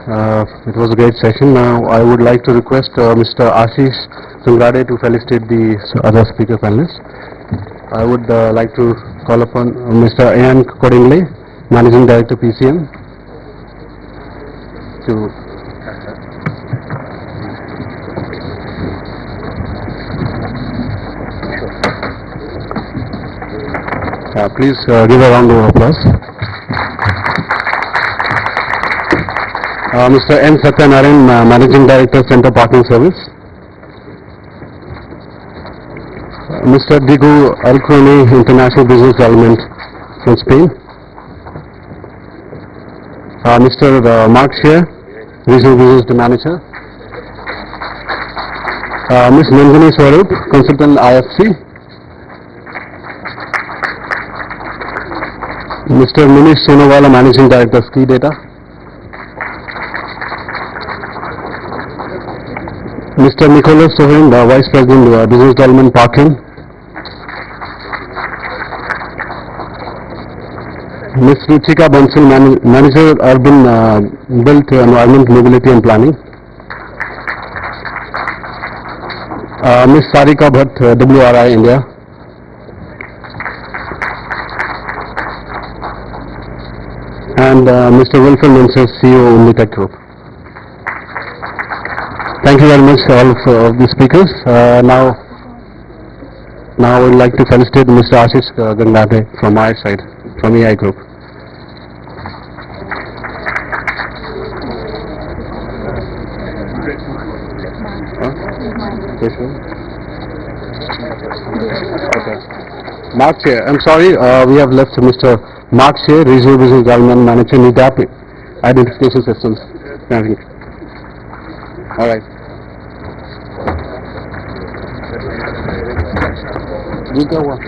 It was a great session. Now I would like to request Mr. Ashish Gangrade to felicitate the other speaker panelists. I would like to call upon Mr. Cordingly, Managing Director, PCM, to please give a round of applause. Mr. Sathyanarayanan, Managing Director, Center Parking Service. Mr. Digu, Aruchamy, International Business Development from Spain. Mr. Marc, Regional Business Manager. Ms. Nandini Swarup, Consultant IFC. Mr. Nimish, Sonawala, Managing Director, Skidata. Mr. Nicolas, Vice President, Business Development, Parkeon. Ms. Ruchita, Bansal, Manager, Urban Built Environment, Mobility and Planning. Ms. Sarika, Bhatt, WRI, India. And Mr. Wilfred, CEO, Omnitec Group. Thank you very much all of the speakers. Now I would like to felicitate Mr. Ashish Gangrade from my side, from EI Group. Marc, I'm sorry, we have left Mr. Marc, Regional Business Development Manager, NEDAP Identification Systems. All right. You go on.